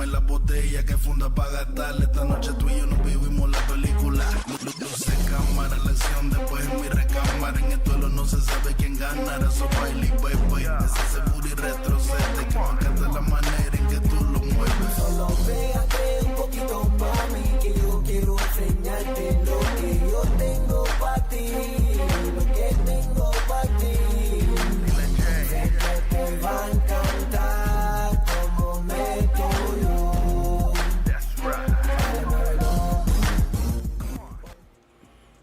Dame la botella que funda pa' gastar. Esta noche tú y yo nos vivimos la película. Luce cámara, la acción después en mi recámara. En el duelo no se sabe quién ganará. So baile, baby. Ese seguro y retrocede. Que me encanta la manera en que tú lo mueves. Solo pégate un poquito pa' mí, que yo quiero enseñarte lo que yo tengo pa' ti. Lo que tengo pa' ti. Sé que te va a encantar como meto yo.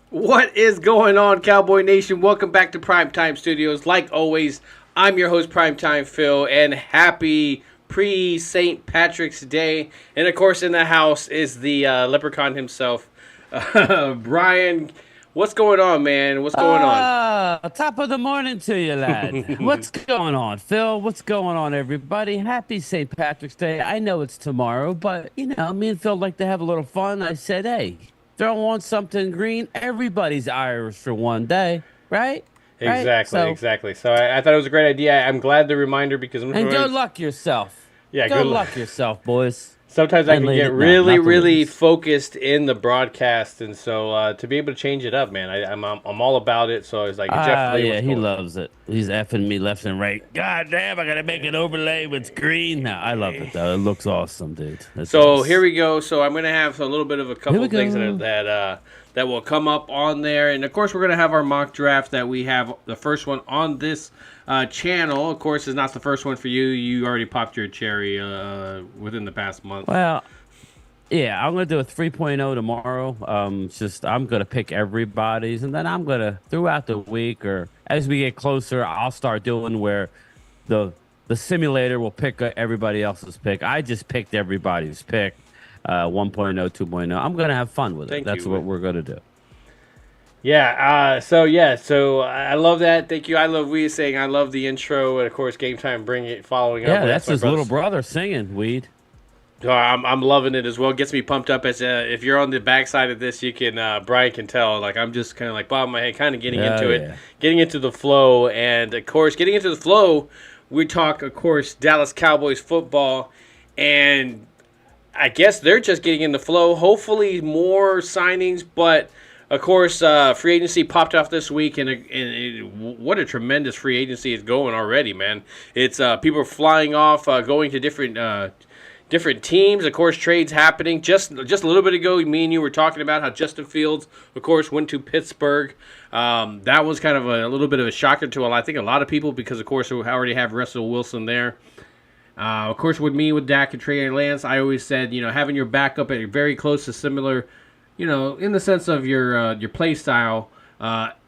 What is going on, Cowboy Nation? Welcome back to Primetime Studios. Like always, I'm your host, Primetime Phil, and happy pre-St. Patrick's Day. And, of course, in the house is the leprechaun himself, Bryan. What's going on, man? What's going on? Top of the morning to you, lad. What's going on, Phil? What's going on, everybody? Happy St. Patrick's Day. I know it's tomorrow, but, you know, me and Phil like to have a little fun. I said, hey, throw on something green. Everybody's Irish for one day, right? Exactly. So I thought it was a great idea. I'm glad the reminder because I'm and good luck yourself. Yeah, good luck yourself, boys. Sometimes I can get really focused in the broadcast, and so to be able to change it up, man, I'm all about it. So I was like, Jeff, he loves it. He's effing me left and right. God damn, I gotta make an overlay with green. Now I love it though. It looks awesome, dude. Here we go. So I'm gonna have a little bit of a couple of things that will come up on there, and of course we're gonna have our mock draft that we have. The first one on this channel, of course, is not the first one for you. You already popped your cherry within the past month. Well, yeah, I'm gonna do a 3.0 tomorrow. I'm gonna pick everybody's, and then I'm gonna throughout the week or as we get closer, I'll start doing where the simulator will pick everybody else's pick. I just picked everybody's pick. 1.0, 2.0. I'm gonna have fun with it. That's what we're gonna do. Yeah. So I love that. Thank you. I love Weed saying I love the intro, and of course, Gametime following up. Yeah, that's his little brother singing. Weed. I'm loving it as well. Gets me pumped up. As if you're on the backside of this, you can Bryan can tell. Like I'm just kind of like bobbing my head, kind of getting into it, getting into the flow, and of course, getting into the flow. We talk, of course, Dallas Cowboys football, and I guess they're just getting in the flow. Hopefully, more signings, but of course, free agency popped off this week, and what a tremendous free agency is going already, man. It's people are flying off, going to different teams. Of course, trades happening. Just a little bit ago, me and you were talking about how Justin Fields, of course, went to Pittsburgh. That was kind of a little bit of a shocker to I think a lot of people because, of course, we already have Russell Wilson there. Of course, with Dak and Trey Lance, I always said, having your backup at very close to similar, in the sense of your play style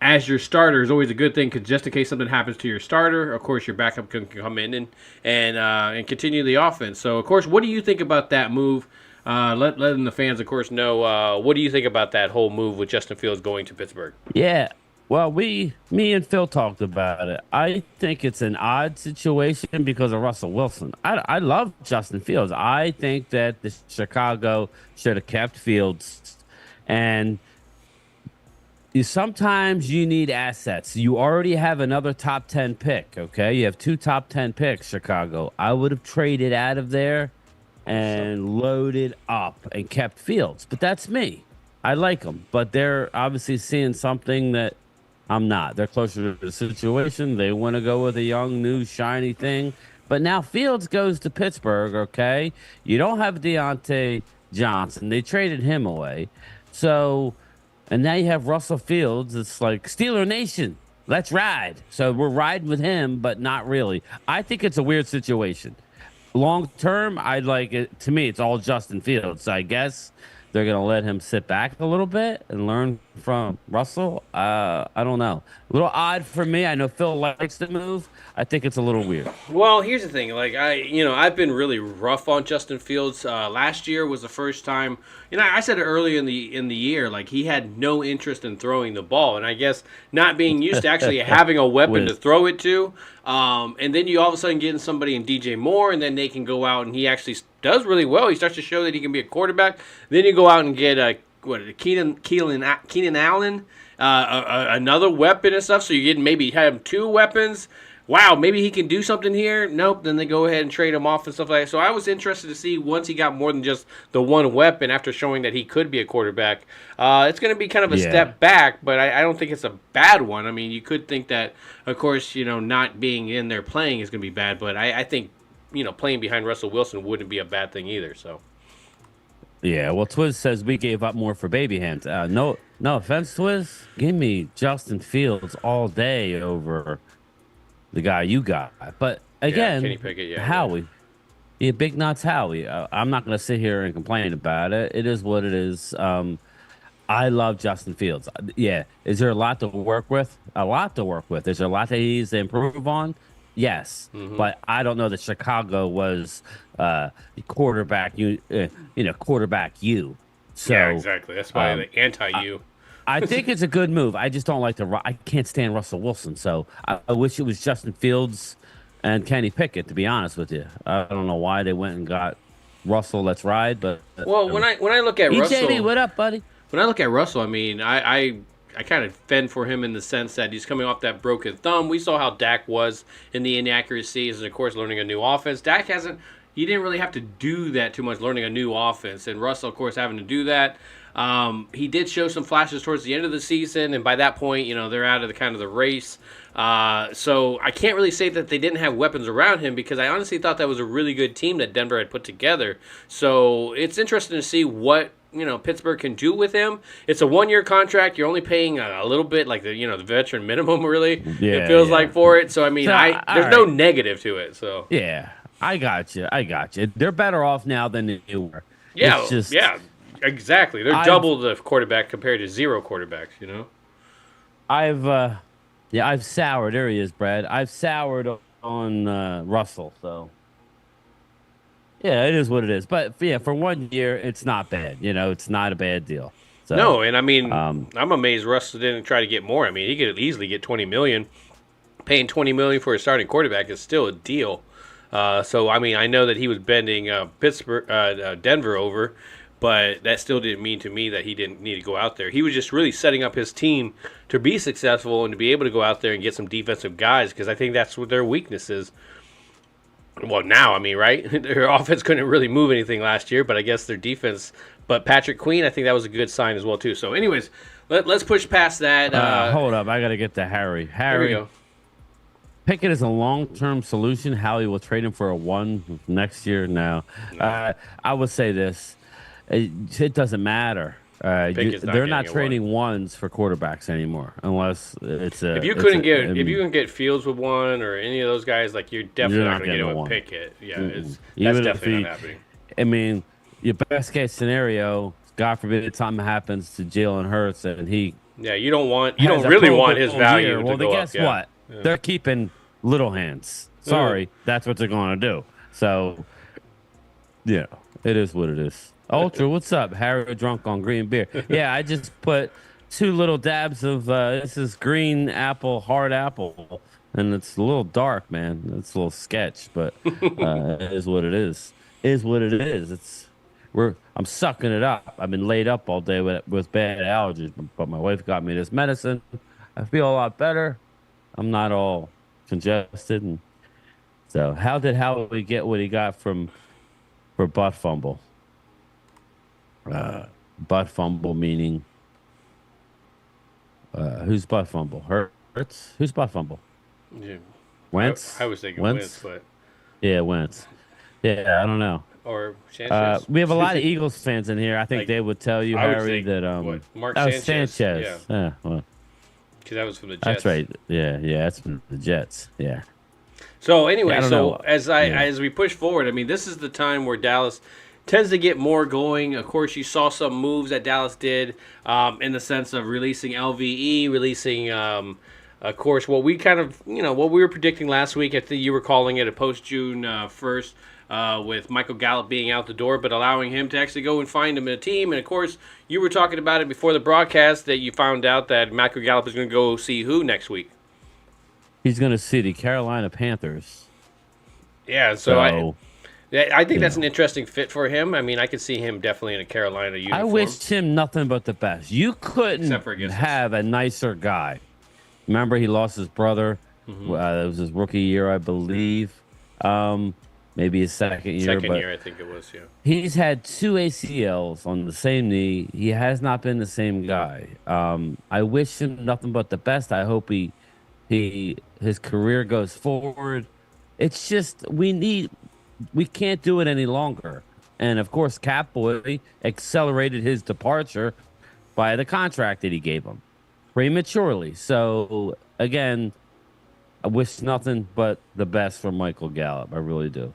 as your starter is always a good thing because just in case something happens to your starter, of course, your backup can come in and continue the offense. So, of course, what do you think about that move? Letting the fans, of course, know what do you think about that whole move with Justin Fields going to Pittsburgh? Yeah. Well, me and Phil talked about it. I think it's an odd situation because of Russell Wilson. I love Justin Fields. I think that the Chicago should have kept Fields. And sometimes you need assets. You already have another top 10 pick, okay? You have 2 top 10 picks, Chicago. I would have traded out of there and loaded up and kept Fields. But that's me. I like them. But they're obviously seeing something that I'm not. They're closer to the situation. They want to go with a young, new, shiny thing. But now Fields goes to Pittsburgh, okay? You don't have Deontay Johnson. They traded him away. So, and now you have Russell Fields. It's like Steeler Nation. Let's ride. So we're riding with him, but not really. I think it's a weird situation. Long term, I'd like it. To me, it's all Justin Fields. So I guess they're going to let him sit back a little bit and learn from Russell. I don't know. A little odd for me. I know Phil likes the move. I think it's a little weird. Well, here's the thing. Like I've been really rough on Justin Fields. Last year was the first time. I said it earlier in the year. Like he had no interest in throwing the ball, and I guess not being used to actually having a weapon to throw it to. And then you all of a sudden get somebody in DJ Moore, and then they can go out and he actually does really well. He starts to show that he can be a quarterback. Then you go out and get Keenan Allen, another weapon and stuff. So you get maybe have 2 weapons. wow, maybe he can do something here. Nope. Then they go ahead and trade him off and stuff like that. So I was interested to see once he got more than just the one weapon after showing that he could be a quarterback. It's going to be kind of a step back, but I don't think it's a bad one. I mean, you could think that, of course, not being in there playing is going to be bad, but I think, playing behind Russell Wilson wouldn't be a bad thing either. So. Yeah, well, Twiz says we gave up more for baby hands. No offense, Twiz. Give me Justin Fields all day over the guy you got. But again, Kenny Pickett, Howie. Yeah, Big Nuts Howie. I'm not going to sit here and complain about it. It is what it is. I love Justin Fields. Yeah. Is there a lot to work with? A lot to work with. Is there a lot that he needs to improve on? Yes, but I don't know that Chicago was quarterback you. Quarterback you. So, yeah, exactly. That's why the anti-you. I think it's a good move. I just don't like I can't stand Russell Wilson, so I wish it was Justin Fields and Kenny Pickett. To be honest with you, I don't know why they went and got Russell. Let's ride. But well, when I look at Russell, EJD, what up, buddy? When I look at Russell, I mean, I kind of fend for him in the sense that he's coming off that broken thumb. We saw how Dak was in the inaccuracies and, of course, learning a new offense. Dak he didn't really have to do that too much, learning a new offense. And Russell, of course, having to do that. He did show some flashes towards the end of the season, and by that point, they're out of the race. So I can't really say that they didn't have weapons around him because I honestly thought that was a really good team that Denver had put together. So it's interesting to see what Pittsburgh can do with him. It's a 1-year contract. You're only paying a little bit, like the veteran minimum, really. Yeah, it feels like for it. So I mean, there's no negative to it. So yeah, I got you. They're better off now than they were. Yeah, yeah, exactly. They're double the quarterback compared to zero quarterbacks. I've soured. There he is, Brad. I've soured on Russell. So. Yeah, it is what it is. But, yeah, for 1 year, it's not bad. It's not a bad deal. So, no, and I mean, I'm amazed Russell didn't try to get more. I mean, he could easily get $20 million. Paying $20 million for a starting quarterback is still a deal. So, I mean, I know that he was bending Denver over, but that still didn't mean to me that he didn't need to go out there. He was just really setting up his team to be successful and to be able to go out there and get some defensive guys because I think that's what their weakness is. Well, now, I mean, right? Their offense couldn't really move anything last year, but I guess their defense. But Patrick Queen, I think that was a good sign as well, too. So, anyways, let's push past that. Hold up. I got to get to Harry. There we go. Pickett is a long-term solution. Howie will trade him for a 1 next year. No. I would say this. It doesn't matter. They're not trading ones for quarterbacks anymore, unless it's a. If you can get Fields with one or any of those guys, like you're definitely not going to get it with Pickett. Yeah, that's definitely not happening. I mean, your best case scenario, God forbid, something happens to Jalen Hurts and he. Yeah, you don't really want his value to go up. Guess what? Yeah. They're keeping little hands. Sorry, that's what they're going to do. So, yeah, it is what it is. Ultra, what's up? Harry drunk on green beer. Yeah, I just put 2 little dabs of this is green apple, hard apple, and it's a little dark, man. It's a little sketch, but it is what it is. Is what it is. I'm sucking it up. I've been laid up all day with bad allergies, but my wife got me this medicine. I feel a lot better. I'm not all congested. And so, how did Howie get what he got for butt fumble? Butt fumble meaning who's butt fumble? Hurts? Who's butt fumble? Yeah. Wentz? I was thinking Wentz, but yeah, Wentz. Yeah, I don't know. Or Sanchez. We have a lot of Eagles fans in here. I think they would tell you, Harry, that Mark Sanchez. Yeah, well, because that was from the Jets. That's right. Yeah, that's from the Jets. Yeah. So anyway, as we push forward, I mean, this is the time where Dallas tends to get more going. Of course, you saw some moves that Dallas did in the sense of releasing LVE, releasing, of course, what we kind of, what we were predicting last week. I think you were calling it a post-June 1st with Michael Gallup being out the door, but allowing him to actually go and find him in a team. And, of course, you were talking about it before the broadcast that you found out that Michael Gallup is going to go see who next week? He's going to see the Carolina Panthers. Yeah, so I think that's an interesting fit for him. I mean, I could see him definitely in a Carolina uniform. I wished him nothing but the best. You couldn't have a nicer guy. Remember, he lost his brother It was his rookie year, I believe. Maybe his second year. Second year, I think it was. Yeah. He's had 2 ACLs on the same knee. He has not been the same guy. I wish him nothing but the best. I hope his career goes forward. It's just we can't do it any longer. And of course, Catboy accelerated his departure by the contract that he gave him prematurely. So again, I wish nothing but the best for Michael Gallup. I really do.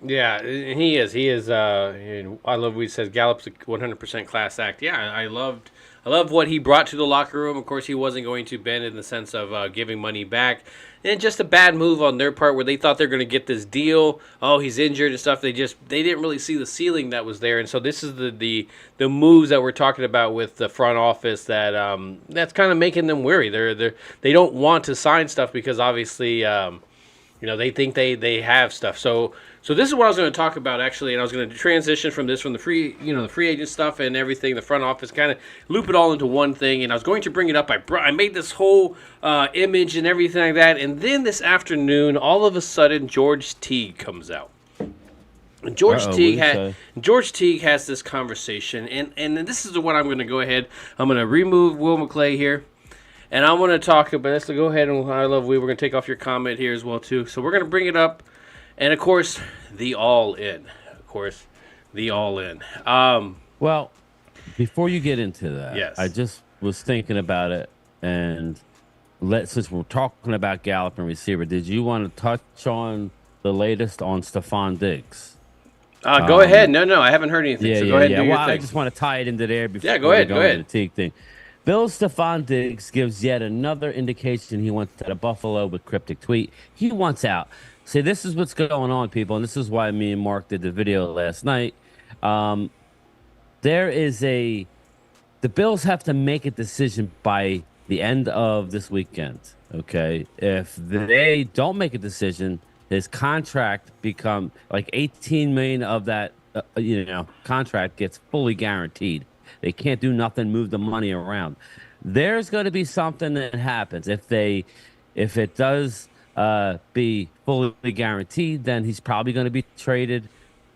Yeah, he is. He is. I love what he says. Gallup's a 100% class act. Yeah, I love what he brought to the locker room. Of course, he wasn't going to bend in the sense of giving money back, and just a bad move on their part where they thought they're going to get this deal. Oh, he's injured and stuff. They didn't really see the ceiling that was there, and so this is the moves that we're talking about with the front office that's kind of making them weary. They don't want to sign stuff because obviously they think they have stuff. So this is what I was going to talk about actually, and I was going to transition from the free agent stuff and everything, the front office, kind of loop it all into one thing. And I was going to bring it up. I made this whole image and everything like that, and then this afternoon, all of a sudden, George Teague comes out. And George Teague has this conversation, and this is the one I'm going to go ahead. I'm going to remove Will McClay here. And I want to talk about this. So go ahead, and I love we. We're going to take off your comment here as well too. So we're going to bring it up. And, of course, the all-in. Well, before you get into that, yes. I just was thinking about it. And since we're talking about Gallup and receiver, did you want to touch on the latest on Stephon Diggs? Go ahead. No, I haven't heard anything. So go ahead and do your thing. I just want to tie it into there before go ahead. The Teague thing. Stephon Diggs gives yet another indication he wants to Buffalo with cryptic tweet. He wants out. See, this is what's going on, people, and this is why me and Mark did the video last night. The Bills have to make a decision by the end of this weekend, okay? If they don't make a decision, his contract become like $18 million of that, contract gets fully guaranteed. They can't do nothing, move the money around. There's going to be something that happens if it does be fully guaranteed, then he's probably going to be traded,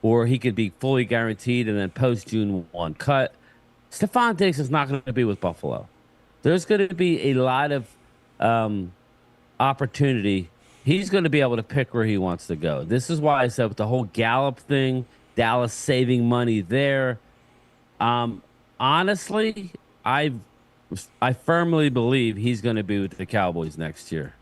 or he could be fully guaranteed and then post June 1 cut. Stephon Diggs is not going to be with Buffalo. There's going to be a lot of opportunity. He's going to be able to pick where he wants to go. This is why I said with the whole Gallup thing, Dallas saving money there. Honestly, I firmly believe he's going to be with the Cowboys next year.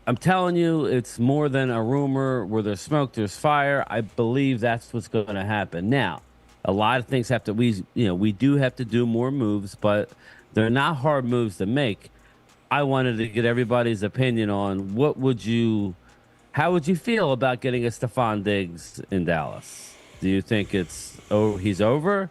I'm telling you, it's more than a rumor. Where there's smoke, there's fire. I believe that's what's going to happen. Now, a lot of things have to. We do have to do more moves, but they're not hard moves to make. I wanted to get everybody's opinion on how would you feel about getting a Stephon Diggs in Dallas? Do you think he's over?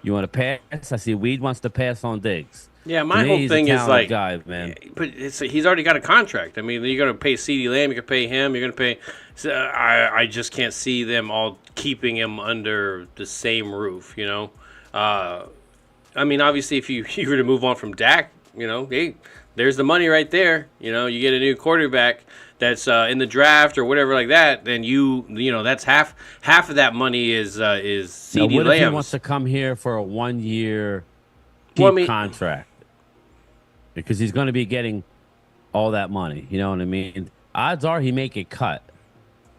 You want to pass? I see Weed wants to pass on Diggs. Yeah, my whole thing is like, guy, man. But he's already got a contract. I mean, you're going to pay CeeDee Lamb, you can pay him, you're going to pay. So I just can't see them all keeping him under the same roof. I mean, obviously, if you were to move on from Dak, hey, there's the money right there. You get a new quarterback that's in the draft or whatever like that. Then that's half of that money is CeeDee Lamb. What if he wants to come here for a 1-year contract? Because he's going to be getting all that money, you know what I mean? Odds are he may get cut,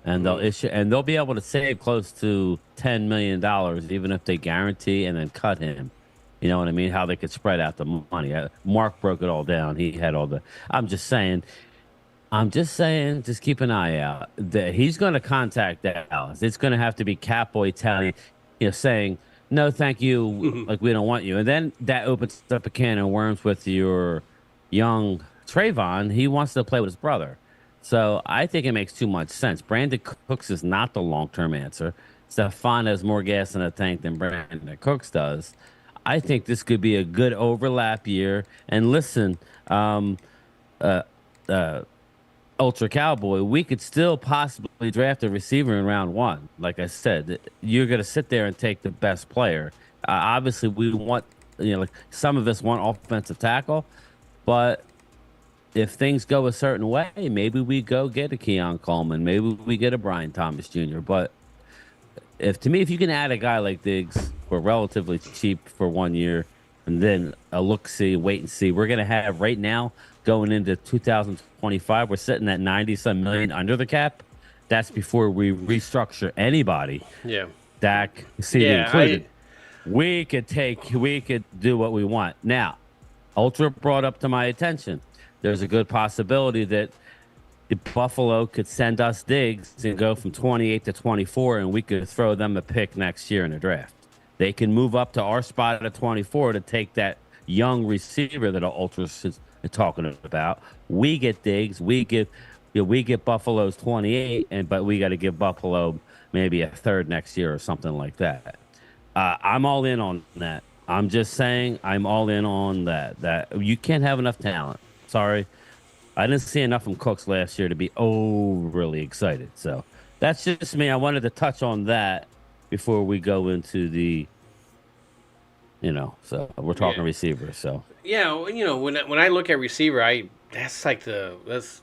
and they'll be able to save close to $10 million even if they guarantee and then cut him. You know what I mean? How they could spread out the money. Mark broke it all down. He had all the. I'm just saying. Just keep an eye out. He's going to contact Dallas. It's going to have to be Catboy telling, saying, no, thank you. Like, we don't want you. And then that opens up a can of worms with your young Trayvon. He wants to play with his brother. So I think it makes too much sense. Brandon Cooks is not the long-term answer. Stephon has more gas in the tank than Brandon Cooks does. I think this could be a good overlap year. And listen, Ultra Cowboy, we could still possibly draft a receiver in round 1. Like I said, you're going to sit there and take the best player. Obviously, we want like some of us want offensive tackle, but if things go a certain way, maybe we go get a Keon Coleman, maybe we get a Brian Thomas Jr. But if you can add a guy like Diggs for relatively cheap for 1 year, and then a wait and see, we're gonna have right now going into 2025, we're sitting at 90-some million under the cap. That's before we restructure anybody. Yeah. Dak, CD included. We could do what we want. Now, Ultra brought up to my attention, there's a good possibility that Buffalo could send us Diggs and go from 28 to 24, and we could throw them a pick next year in the draft. They can move up to our spot at 24 to take that young receiver that Ultra's is talking about. We get Diggs. We get Buffalo's 28, but we got to give Buffalo maybe a third next year or something like that. I'm all in on that. I'm just saying I'm all in on that. That you can't have enough talent. Sorry. I didn't see enough from Cooks last year to be overly excited. So that's just me. I wanted to touch on that before we go into the, so we're talking receivers. So yeah, when I look at receiver, that's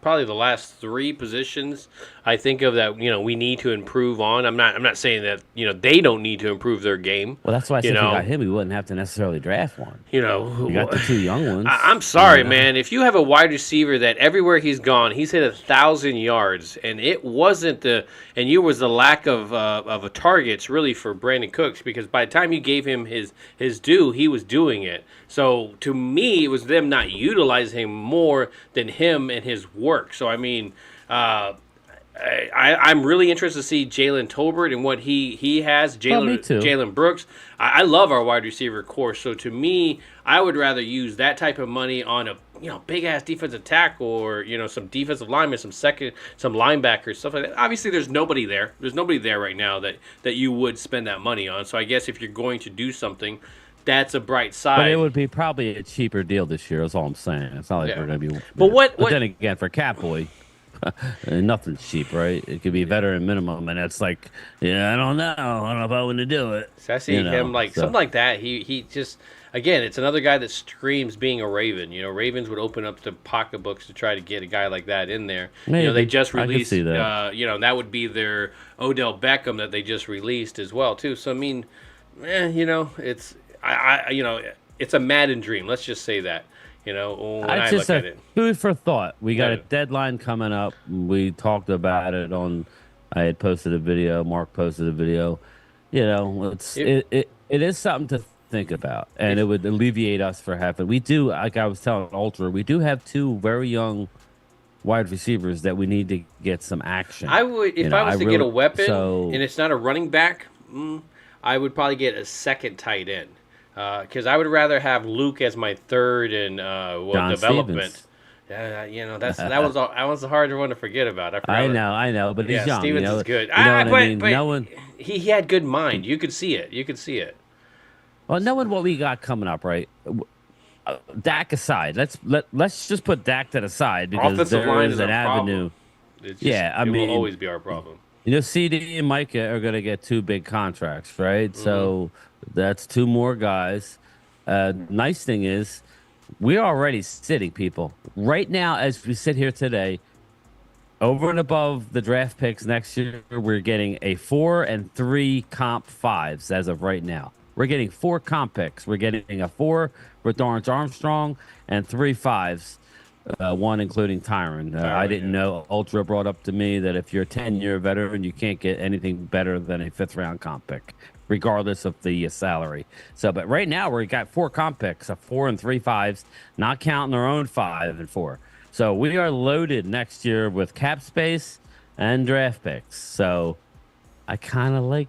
probably the last three positions I think of that we need to improve on. I'm not saying that they don't need to improve their game. Well, that's why I said if you got him, we wouldn't have to necessarily draft one. You got the two young ones. I'm sorry, man. If you have a wide receiver that everywhere he's gone, he's hit 1,000 yards, and it wasn't you was the lack of a targets really for Brandon Cooks, because by the time you gave him his due, he was doing it. So to me, it was them not utilizing him more than him and his work. So I mean, I'm really interested to see Jalen Tolbert and what he has. Jalen Brooks. I love our wide receiver core. So to me, I would rather use that type of money on a big ass defensive tackle, or some defensive linemen, some linebackers, stuff like that. Obviously, there's nobody there. There's nobody there right now that you would spend that money on. So I guess if you're going to do something, that's a bright side. But it would be probably a cheaper deal this year. That's all I'm saying. It's not like we're going to be. But But then again, for Catboy, nothing's cheap, right? It could be veteran minimum, and it's like, I don't know if I want to do it. So I see him something like that. He just, again, it's another guy that screams being a Raven. Ravens would open up the pocketbooks to try to get a guy like that in there. Maybe. They just released. I could see that. That would be their Odell Beckham that they just released as well too. So I mean, it's. It's a Madden dream. Let's just say that. When I look at it. Food for thought. We got a deadline coming up. We talked about it I had posted a video. Mark posted a video. It is something to think about, and it would alleviate us for having. We do, like I was telling Ultra, we do have two very young wide receivers that we need to get some action. I would, if I was to get a weapon, and it's not a running back, I would probably get a second tight end. Because I would rather have Luke as my third and development. That was a harder one to forget about. I know, but he's young. Stevens is good. But he had good mind. You could see it. Well, knowing what we got coming up, right? Dak aside, let's just put Dak to the side, because offensive line is an avenue. It will always be our problem. CD and Micah are going to get two big contracts, right? Mm-hmm. So that's two more guys. Nice thing is, we're already sitting, people. Right now, as we sit here today, over and above the draft picks next year, we're getting a 4 and 3 comp 5s as of right now. We're getting 4 comp picks. We're getting a 4 for Dorrance Armstrong and 3 5s. One including Tyron. I didn't know. Ultra brought up to me that if you're a 10-year veteran, you can't get anything better than a 5th-round comp pick, regardless of the salary. So, but right now we got 4 comp picks, a 4 and 3 5s, not counting our own 5 and 4. So we are loaded next year with cap space and draft picks. So I kind of like.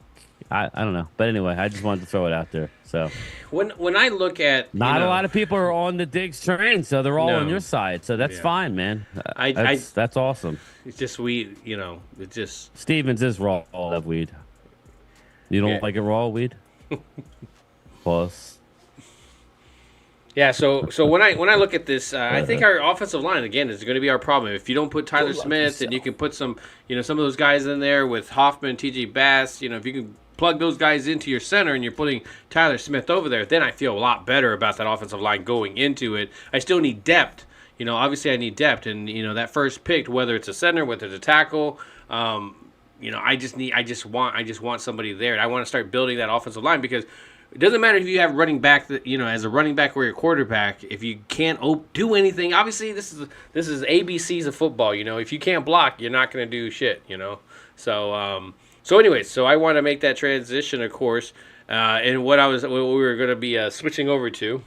I don't know, but anyway, I just wanted to throw it out there. So when I look at not a lot of people are on the Diggs train, so they're all on your side. So that's fine, man. That's awesome. It's just weed, It's just Stevens is raw of weed. You don't like it raw weed? Plus. Yeah, so when I look at this, I think our offensive line again is going to be our problem. If you don't put Tyler Smith and you can put some of those guys in there with Hoffman, TJ Bass, if you can plug those guys into your center and you're putting Tyler Smith over there, then I feel a lot better about that offensive line going into it. I still need depth. Obviously I need depth, and that first pick, whether it's a center, whether it's a tackle, I just want somebody there. And I want to start building that offensive line, because it doesn't matter if you have running back that, as a running back or your quarterback, if you can't do anything. Obviously this is ABCs of football. If you can't block, you're not going to do shit. So anyways, so I want to make that transition, of course, and what we were going to be switching over to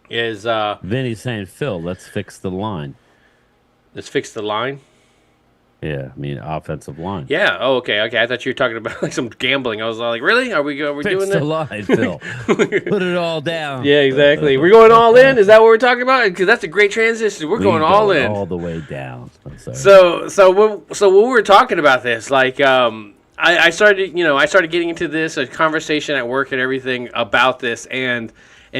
is Vinny's saying, Phil, let's fix the line. Let's fix the line. Yeah, I mean offensive line. Yeah. Oh, okay. I thought you were talking about like some gambling. I was like, really? Are we doing that? Fix the line, Phil. Put it all down. Yeah, exactly. We're going all in. Is that what we're talking about? Because that's a great transition. We're going all in, all the way down. So when we were talking about this, like, I started getting into this, a conversation at work and everything about this, and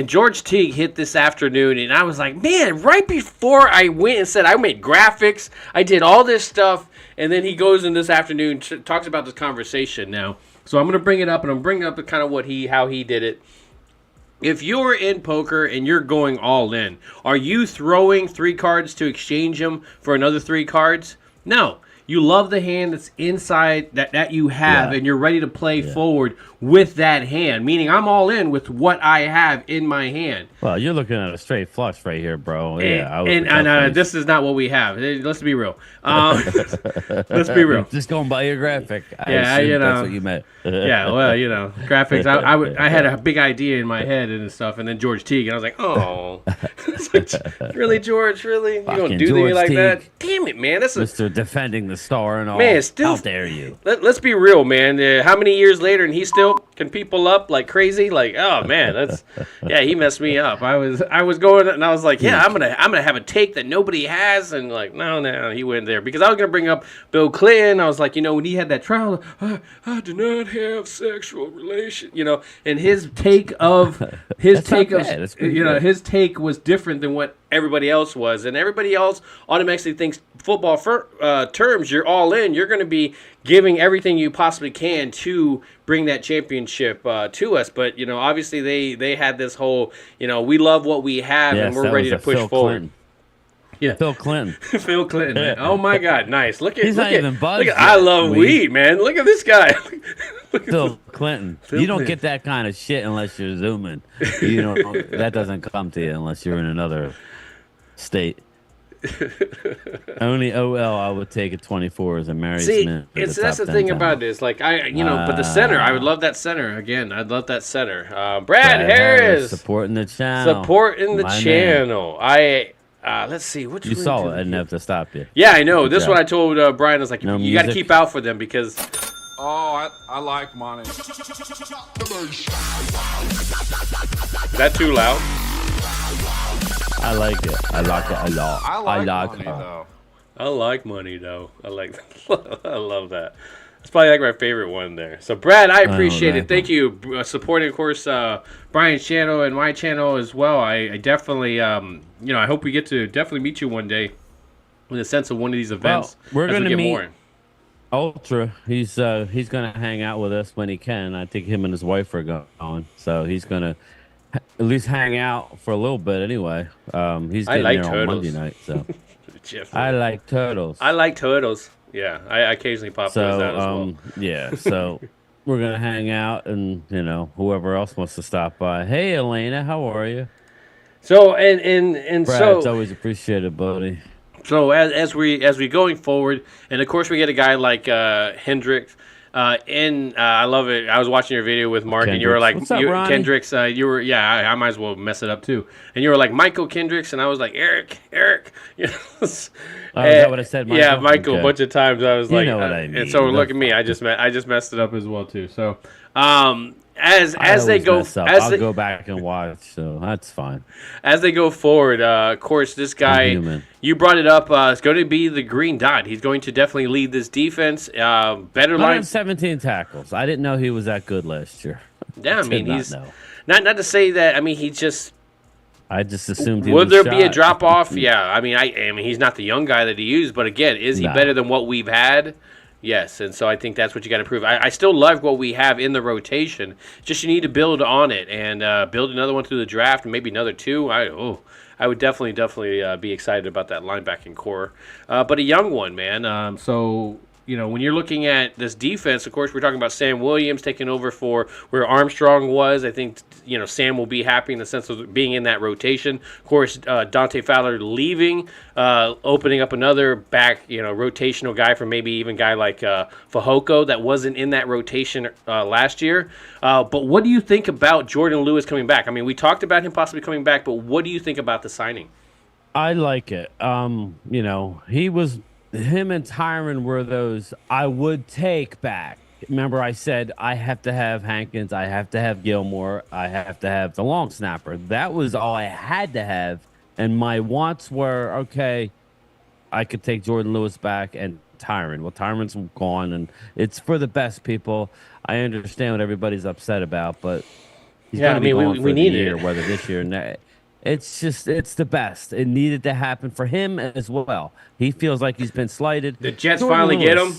George Teague hit this afternoon, and I was like, man, right before I went and said I made graphics, I did all this stuff, and then he goes in this afternoon, talks about this conversation now. So I'm going to bring it up, and I'm bringing up kind of how he did it. If you're in poker and you're going all in, are you throwing 3 cards to exchange them for another 3 cards? No. You love the hand that's inside that you have, and you're ready to play forward with that hand. Meaning, I'm all in with what I have in my hand. Well, you're looking at a straight flush right here, bro. And this is not what we have. Let's be real. Let's be real. Just going by your graphic. That's what you meant. Yeah, well, graphics. I had a big idea in my head and stuff, and then George Teague, and I was like, oh, really, George? Really? You don't do me like that? Damn it, man! That's Mr. Defending the star and all. Man, still, how dare you? Let's be real, man. How many years later, and he still can people up like crazy? Like, oh man, he messed me up. I was going, and I was like, I'm gonna have a take that nobody has, and like, no, he went there because I was gonna bring up Bill Clinton. I was like, when he had that trial, I do not have sexual relation, and his take his take was different than what everybody else was, and everybody else automatically thinks football terms, you're all in. You're going to be giving everything you possibly can to bring that championship to us. But obviously they had this whole we love what we have, and we're ready to push forward. Clinton. Yeah, Phil Clinton. Phil Clinton. Man. Oh my God, nice. Look at I love weed, man. Look at this guy. Phil Clinton. You don't get that kind of shit unless you're zooming. That doesn't come to you unless you're in another state. Only OL I would take at 24 as a Mary Smith. That's the thing about it is like but the center, I would love that center again. I'd love that center. Brad Harris supporting the channel. Let's see. Which you saw it. I didn't have to stop you. Yeah, I know. This is what I told Brian. I was like, you got to keep out for them because. Oh, I like money. Is that too loud? I like it. I like it a lot. I like money, though. I like money, though. I love that. It's probably like my favorite one there. So, Brad, I appreciate it. Thank you supporting, of course, Brian's channel and my channel as well. I definitely, I hope we get to definitely meet you one day in the sense of one of these events. We're going to meet more. Ultra. He's going to hang out with us when he can. I think him and his wife are going. So he's going to at least hang out for a little bit anyway. He's getting there on Monday night. So I like turtles. I like turtles. Yeah, I occasionally pop those out as well. Yeah, so we're going to hang out and, whoever else wants to stop by. Hey, Elena, how are you? So, and Brad, so... it's always appreciated, buddy. So, as we going forward, and of course we get a guy like Hendricks, I love it. I was watching your video with Mark, and you were like, Kendricks, I might as well mess it up too. And you were like, Michael Kendricks, and I was like, Eric. Is that what I said, Michael? Yeah, Michael, a bunch of times. I was like, know what I mean. And so look at me, I just messed it up as well too. So, as they go, I'll go back and watch, so that's fine. As they go forward, of course, this guy, you brought it up, it's going to be the green dot. He's going to definitely lead this defense. Better line. 17 tackles. I didn't know he was that good last year. Yeah, I mean, he's not to say that. I mean, he just. I just assumed he would was there be a drop off? Yeah, I mean, he's not the young guy that he used, but again, is he better than what we've had? Yes, and so I think that's what you got to prove. I still love what we have in the rotation. Just you need to build on it and build another one through the draft, and maybe another two. I would definitely be excited about that linebacking core, but a young one, man. So when you're looking at this defense, of course, we're talking about Sam Williams taking over for where Armstrong was. I think, Sam will be happy in the sense of being in that rotation. Of course, Dante Fowler leaving, opening up another back, rotational guy for maybe even a guy like Fehoko that wasn't in that rotation last year. But what do you think about Jordan Lewis coming back? I mean, we talked about him possibly coming back, but what do you think about the signing? I like it. Him and Tyron were those I would take back. Remember, I said I have to have Hankins, I have to have Gilmore, I have to have the long snapper. That was all I had to have. And my wants were, okay, I could take Jordan Lewis back and Tyron. Well, Tyron's gone, and it's for the best, people. I understand what everybody's upset about, but he's going to be gone for the year, whether this year or next. It's the best. It needed to happen for him as well. He feels like he's been slighted. The Jets finally get him,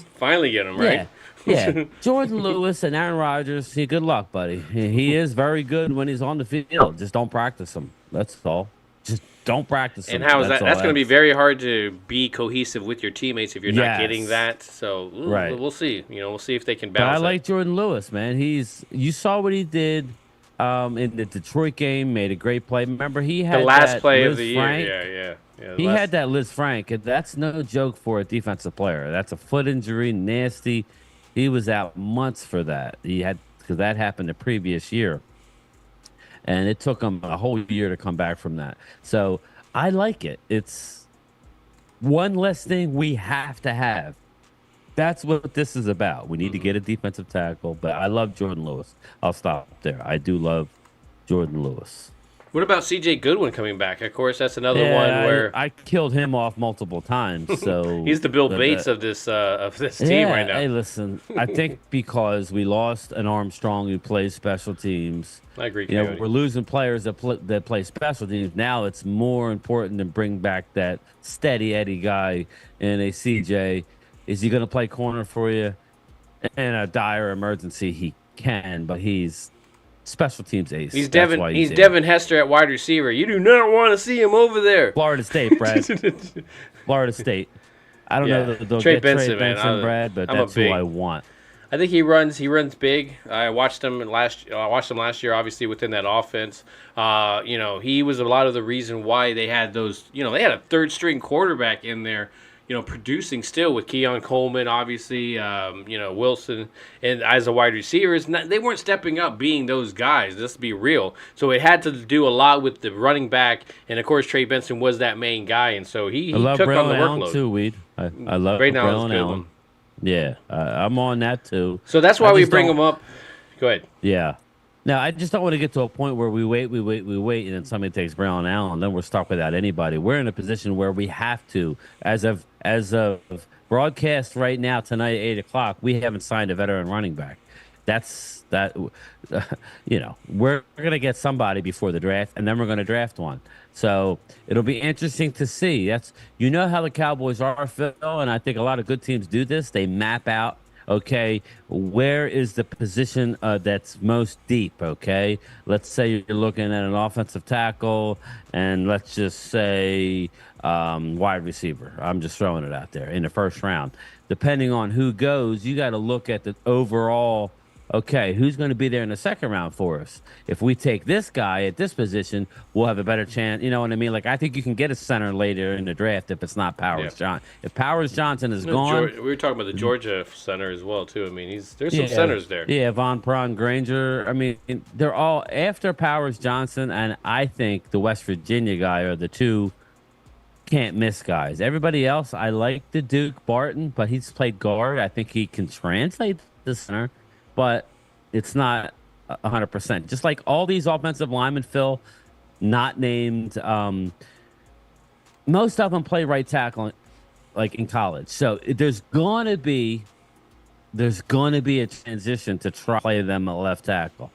right? Yeah. Jordan Lewis and Aaron Rodgers, good luck, buddy. He is very good when he's on the field. Just don't practice him. That's all. Just don't practice him. And how is that? That's going to be very hard to be cohesive with your teammates if you're not getting that. So we'll see. We'll see if they can balance. But I like Jordan Lewis, man. You saw what he did. In the Detroit game, made a great play. Remember, he had the last that play Liz of the Frank. year. Yeah. He had that Liz Frank, and that's no joke for a defensive player. That's a foot injury, nasty. He was out months for that. Because that happened the previous year, and it took him a whole year to come back from that. So I like it. It's one less thing we have to have. That's what this is about. We need to get a defensive tackle, but I love Jordan Lewis. I'll stop there. I do love Jordan Lewis. What about C.J. Goodwin coming back? Of course, that's another one where I killed him off multiple times. So he's the Bill Bates of this team right now. Hey, listen, I think because we lost an Armstrong who plays special teams. I agree. We're losing players that play special teams. Now it's more important to bring back that steady Eddie guy in a C.J. Is he going to play corner for you in a dire emergency? He can, but he's special teams ace. He's Devin Hester at wide receiver. You do not want to see him over there. Florida State, Brad. Florida State. I don't know that they'll get Trey Benson, Brad, but that's who I want. I think he runs big. I watched him last year, obviously within that offense. He was a lot of the reason why they had those. They had a third string quarterback in there. Producing still with Keon Coleman, obviously, Wilson, and as a wide receivers, they weren't stepping up being those guys. Let's be real. So it had to do a lot with the running back, and of course Trey Benson was that main guy, and so he took on the workload. Too, Weed. I love Braylon Allen. Yeah, I'm on that too. So that's why we bring him up. Go ahead. Yeah. Now, I just don't want to get to a point where we wait, and then somebody takes Braylon Allen, and then we're stuck without anybody. We're in a position where we have to, as of broadcast right now tonight at 8:00, we haven't signed a veteran running back. We're gonna get somebody before the draft, and then we're gonna draft one. So it'll be interesting to see. How the Cowboys are, Phil, and I think a lot of good teams do this. They map out. Okay, where is the position that's most deep? Okay, let's say you're looking at an offensive tackle, and let's just say wide receiver. I'm just throwing it out there in the first round. Depending on who goes, you got to look at the overall. Okay, who's going to be there in the second round for us? If we take this guy at this position, we'll have a better chance. You know what I mean? Like, I think you can get a center later in the draft if it's not Powers Johnson. If Powers Johnson is gone. We were talking about the Georgia center as well, too. I mean, there's some centers there. Yeah, Von Prawn, Granger. I mean, they're all after Powers Johnson, and I think the West Virginia guy are the two can't miss guys. Everybody else, I like the Duke Barton, but he's played guard. I think he can translate the center. But it's not 100%. Just like all these offensive linemen, Phil, not named. Most of them play right tackle, like in college. So there's gonna be a transition to try to play them at left tackle.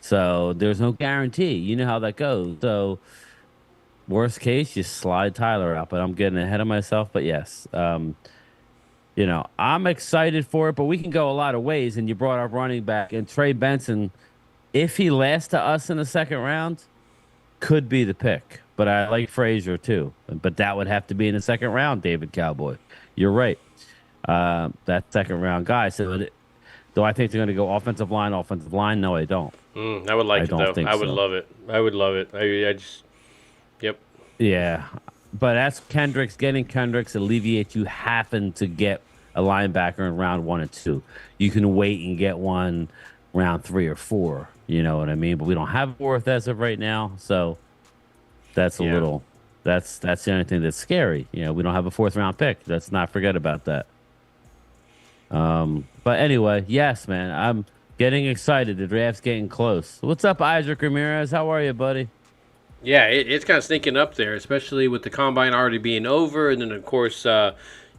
So there's no guarantee. You know how that goes. So worst case, you slide Tyler out. But I'm getting ahead of myself. But yes. I'm excited for it, but we can go a lot of ways. And you brought up running back and Trey Benson. If he lasts to us in the second round, could be the pick. But I like Frazier too. But that would have to be in the second round, David Cowboy. You're right. That second round guy. So do I think they're going to go offensive line? Offensive line? No, I don't. I would like it though. I would love it. I would love it. I just, yep. Yeah, but that's Kendricks. Getting Kendricks alleviates you having to get a linebacker in round 1 and 2. You can wait and get one round 3 or 4. You know what I mean? But we don't have fourth as of right now, so that's a little. That's the only thing that's scary. We don't have a 4th round pick. Let's not forget about that. But anyway, yes, man, I'm getting excited. The draft's getting close. What's up, Isaac Ramirez? How are you, buddy? Yeah, it's kind of sneaking up there, especially with the combine already being over, and then of course,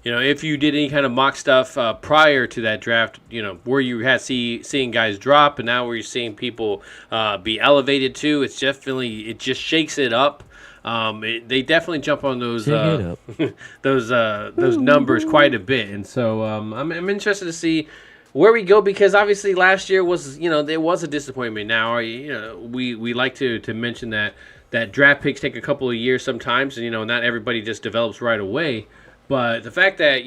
if you did any kind of mock stuff prior to that draft, where you had seeing guys drop, and now where you're seeing people be elevated too, it just shakes it up. They definitely jump on those those numbers quite a bit, and so I'm interested to see where we go, because obviously last year was there was a disappointment. Now we like to mention that draft picks take a couple of years sometimes, and not everybody just develops right away. But the fact that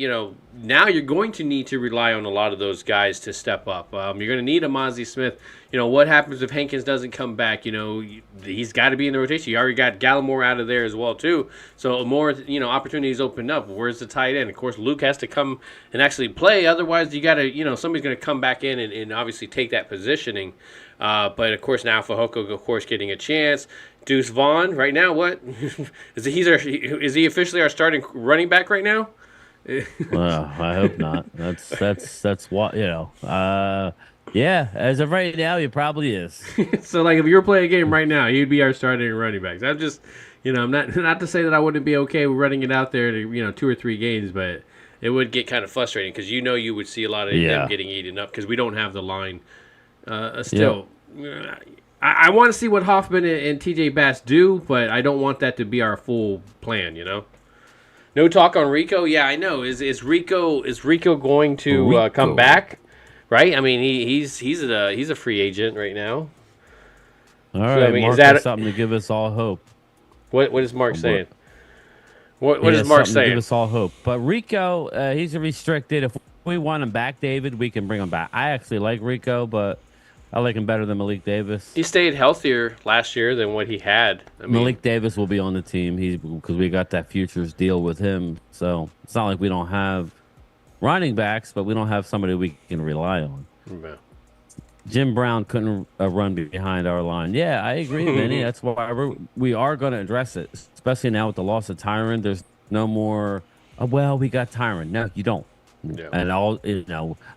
now you're going to need to rely on a lot of those guys to step up. You're going to need a Mozzie Smith. What happens if Hankins doesn't come back? He's got to be in the rotation. You already got Gallimore out of there as well too. So more opportunities open up. Where's the tight end? Of course, Luke has to come and actually play. Otherwise, you got to somebody's going to come back in and obviously take that positioning. But of course now Fehoko, of course, getting a chance. Deuce Vaughn, right now, what is he? Is he officially our starting running back right now? Well, I hope not. That's what yeah, as of right now, he probably is. So, like, if you were playing a game right now, he'd be our starting running backs. I'm just, I'm not to say that I wouldn't be okay with running it out there to 2 or 3 games, but it would get kind of frustrating because you would see a lot of them getting eaten up because we don't have the line still. Yep. I want to see what Hoffman and TJ Bass do, but I don't want that to be our full plan, No talk on Rico. Yeah, I know. Is Rico going to come back? Right? I mean, he's a free agent right now. All right, Mark has something to give us all hope. What is Mark saying? What is Mark saying? To give us all hope. But Rico, he's a restricted. If we want him back, David, we can bring him back. I actually like Rico, but I like him better than Malik Davis. He stayed healthier last year than what he had. Malik Davis will be on the team because we got that futures deal with him. So it's not like we don't have running backs, but we don't have somebody we can rely on. Yeah. Jim Brown couldn't run behind our line. Yeah, I agree, Vinny. That's why we are going to address it, especially now with the loss of Tyron. There's no more, we got Tyron. No, you don't. Yeah. And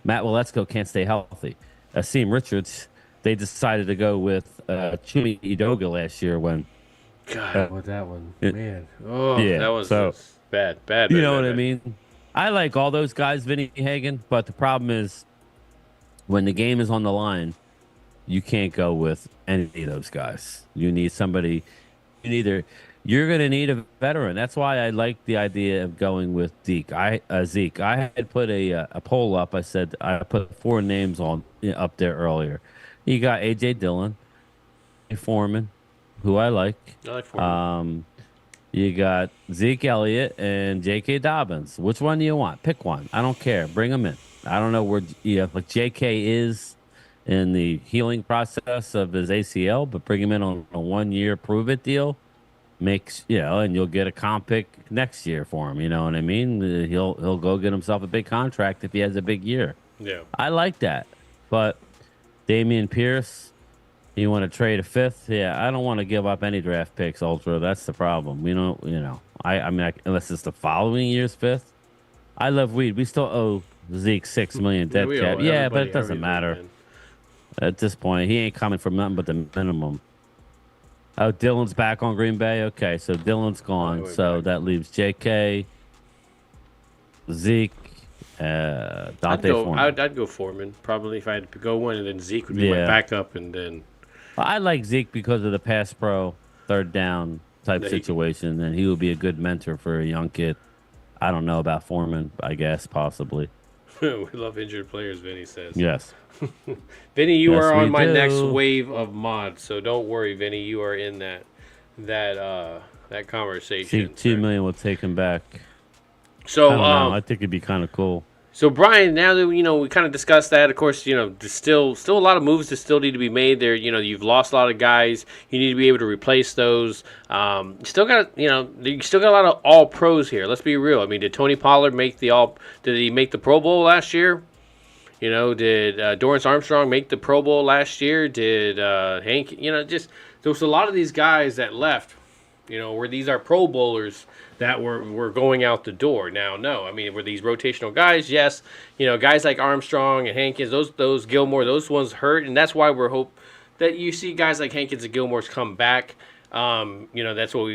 Matt Waletzko can't stay healthy. Asim Richards, they decided to go with Chumi Edoga last year when. God, what that one, man. Oh, yeah, that was bad. You know what I mean? I like all those guys, Vinny Hagen, but the problem is when the game is on the line, you can't go with any of those guys. You need somebody. You're going to need a veteran. That's why I like the idea of going with Zeke. I had put a poll up. I said I put 4 names up there earlier. You got A.J. Dillon, Foreman, who I like. I like Foreman. You got Zeke Elliott and J.K. Dobbins. Which one do you want? Pick one. I don't care. Bring them in. I don't know where J.K. is in the healing process of his ACL, but bring him in on a 1-year prove-it deal. And you'll get a comp pick next year for him. You know what I mean? He'll go get himself a big contract if he has a big year. Yeah, I like that. But Damian Pierce, you want to trade a 5th? Yeah, I don't want to give up any draft picks, Ultra. That's the problem. Unless it's the following year's 5th. I love Weed. We still owe Zeke $6 million dead cap. Yeah, but it doesn't matter. At this point, he ain't coming from nothing but the minimum. Oh, Dylan's back on Green Bay? Okay, so Dylan's gone. So that leaves J.K., Zeke, Dante Foreman. I'd go Foreman, probably, if I had to go one, and then Zeke would be my backup, and then... I like Zeke because of the pass pro, third down type situation, and he would be a good mentor for a young kid. I don't know about Foreman. I guess possibly. We love injured players, Vinny says. Yes. Vinny, you Yes, are we on my next do. wave of mods, so don't worry, Vinny. You are in that conversation. 2 million will take him back. So I don't know. I think it'd be kind of cool. So Brian, now that we kind of discussed that, of course, there's still a lot of moves that still need to be made. There, you've lost a lot of guys. You need to be able to replace those. You still got a lot of all pros here. Let's be real. I mean, did Tony Pollard Did he make the Pro Bowl last year? Did Dorrance Armstrong make the Pro Bowl last year? Did Hank? Just there was a lot of these guys that left. Where these are Pro Bowlers that were going out the door. Now, no, I mean, were these rotational guys? Yes, guys like Armstrong and Hankins, those Gilmore, those ones hurt, and that's why we're hope that you see guys like Hankins and Gilmore's come back. That's what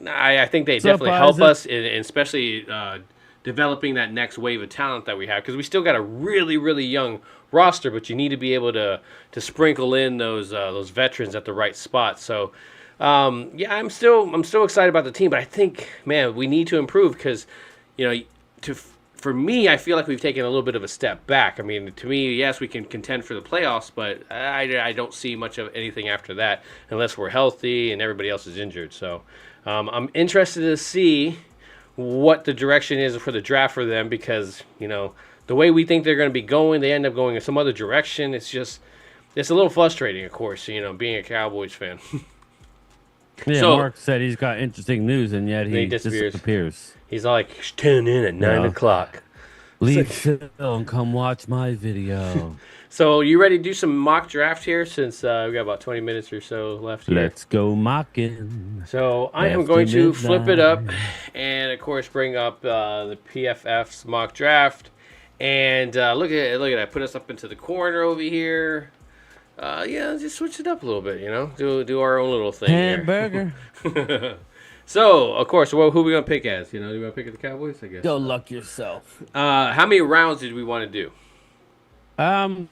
I think they definitely help us, and especially developing that next wave of talent that we have, because we still got a really, really young roster, but you need to be able to sprinkle in those veterans at the right spot. So. I'm still excited about the team, but I think, man, we need to improve because, for me, I feel like we've taken a little bit of a step back. I mean, to me, yes, we can contend for the playoffs, but I don't see much of anything after that unless we're healthy and everybody else is injured. So, I'm interested to see what the direction is for the draft for them because, the way we think they're going to be going, they end up going in some other direction. It's a little frustrating, of course, being a Cowboys fan. Yeah, So, Mark said he's got interesting news, and yet he disappears. He's like, tune in at 9 o'clock. Leave still and come watch my video. So, you ready to do some mock draft here since we got about 20 minutes or so left here? Let's go mocking. So, I am going to flip it up and, of course, bring up the PFF's mock draft. And look at that. Put us up into the corner over here. Just switch it up a little bit, do our own little thing Hamburger. here. So, of course, who are we going to pick as? Do you want to pick at the Cowboys, I guess? Go luck yourself. How many rounds did we want to do? I don't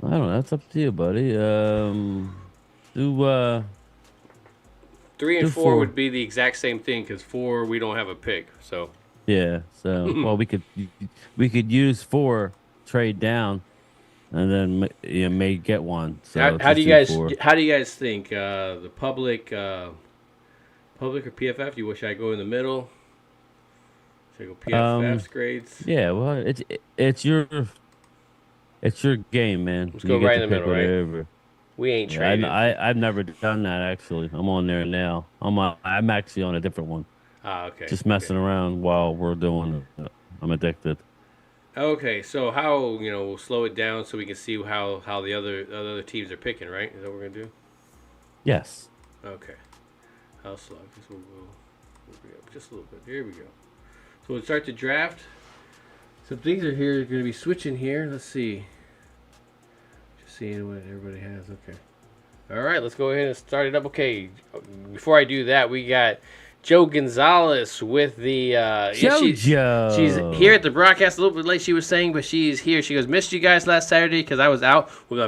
know. That's up to you, buddy. Do 3 and 4 4 would be the exact same thing because 4 we don't have a pick. So yeah. So well, we could use 4, trade down, and then you may get one. So how do you guys think the public or PFF? You wish I go in the middle? Should I go PFF's grades? Yeah. Well, it's your game, man. Let's go right in the middle, whatever. right? We ain't traded. I've never done that actually. I'm on there now. I'm actually on a different one. Okay. Just messing around while we're doing it. I'm addicted. Okay, so how we'll slow it down so we can see how the other teams are picking, right? Is that what we're gonna do? Yes. Okay. How slow? I guess we'll go just a little bit. Here we go. So we'll start the draft. Some things are going to be switching here. Let's see. Just seeing what everybody has. Okay. All right, let's go ahead and start it up. Okay. Before I do that, we got Joe Gonzalez with the she's here at the broadcast a little bit late, she was saying, but she's here. She goes, missed you guys last Saturday because I was out with my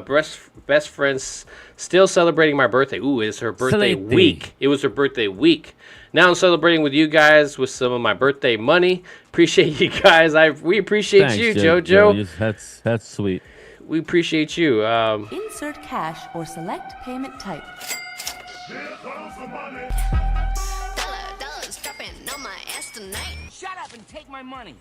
best friends still celebrating my birthday. Ooh, it's her birthday week. It was her birthday week. Now I'm celebrating with you guys with some of my birthday money. Appreciate you guys. We appreciate you, JoJo. That's sweet. We appreciate you. Insert cash or select payment type. Shut up and take my money.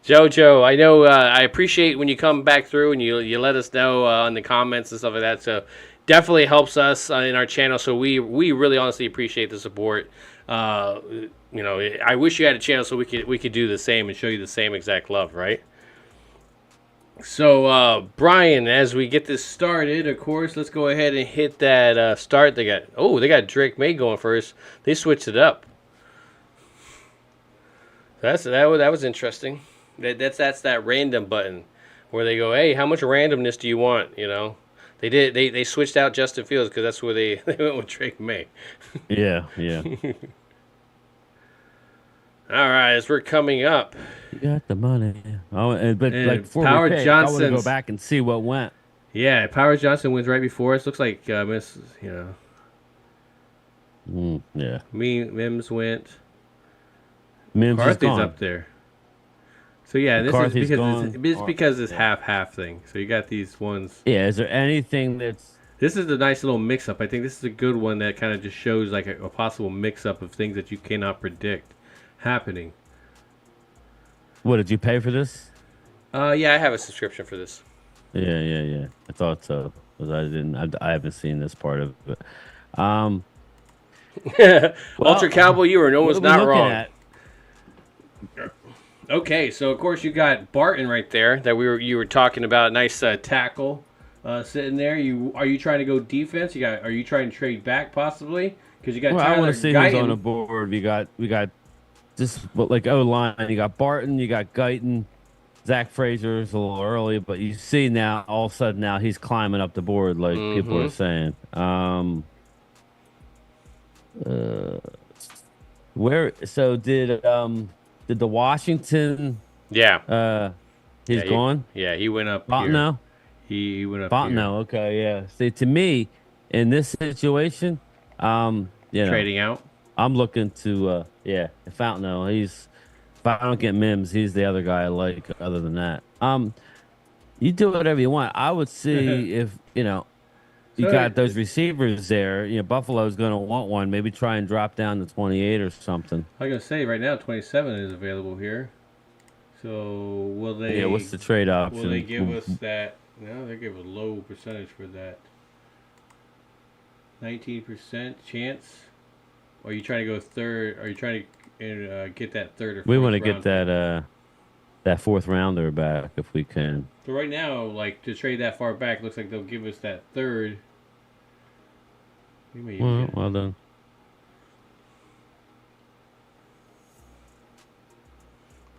JoJo, I know I appreciate when you come back through and you let us know in the comments and stuff like that. So definitely helps us in our channel. So we really honestly appreciate the support. I wish you had a channel so we could do the same and show you the same exact love, right? So Brian, as we get this started, of course, let's go ahead and hit that start. They got Drake May going first. They switched it up. That was interesting. That's that random button where they go, hey, how much randomness do you want? They switched out Justin Fields because that's where they went with Drake May. Yeah. All right, as we're coming up, you got the money. But before Power we pick, I want to go back and see what went. Yeah, Power Johnson wins right before us. Looks like Yeah. Mims went. Mims is McCarthy's gone. up there. So yeah, this McCarthy's is because gone. it's because it's half thing. So you got these ones. Yeah, is there anything that's... This is a nice little mix-up. I think this is a good one that kind of just shows like a possible mix-up of things that you cannot predict happening. What, did you pay for this? Yeah, I have a subscription for this. Yeah. I thought so. 'Cause I haven't seen this part of it. Ultra Cowboy, you were almost not wrong. At? Okay, so of course you got Barton right there that you were talking about. Nice tackle sitting there. Are you trying to go defense? Are you trying to trade back possibly? Because you got Well, Tyler I want to see Guyton. who's on the board. We got just like O-line. You got Barton. You got Guyton. Zach Frazier's a little early, but you see now all of a sudden now he's climbing up the board like people are saying. Where so did the Washington? Yeah. He's gone. He went up. Fontenot? He went up. Fontenot, okay, yeah. See, to me, in this situation, trading out. I'm looking to Fontenot. If I don't get Mims, he's the other guy I like. Other than that, you do whatever you want. I would see if you got those receivers there. Buffalo's going to want one. Maybe try and drop down to 28 or something. I was gonna say right now 27 is available here. So will they? Yeah, what's the trade option? Will they give us that? No, they give a low percentage for that. 19% chance. Or are you trying to go third? Are you trying to get that third or fourth? We want to get that fourth rounder back if we can. So right now, like to trade that far back, looks like they'll give us that third. Well done.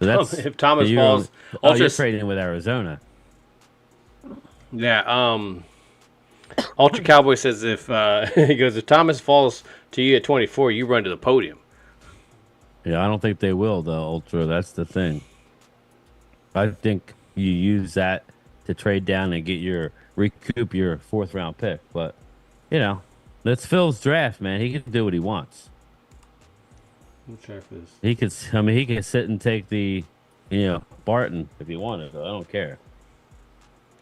So that's if Thomas falls, you're trading with Arizona. Yeah. Ultra Cowboy says if he goes if Thomas falls to you at 24, you run to the podium. Yeah, I don't think they will though, Ultra. That's the thing. I think you use that to trade down and recoup your fourth round pick. But that's Phil's draft, man. He can do what he wants. Let's try for this. He could sit and take the Barton if he wanted. So I don't care.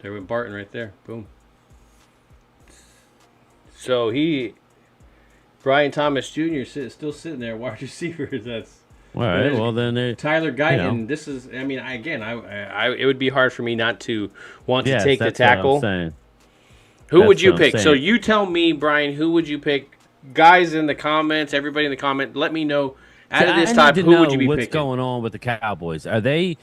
There went Barton right there. Boom. So Brian Thomas Jr. still sitting there, wide receivers. That's all right. Well, then Tyler Guyton. This is. I mean, it would be hard for me not to want to take the tackle. Who would you pick? So you tell me, Brian. Who would you pick? Guys in the comments, everybody in the comment, let me know. Out of this type, who would you be what's picking? Going on with the Cowboys? Are they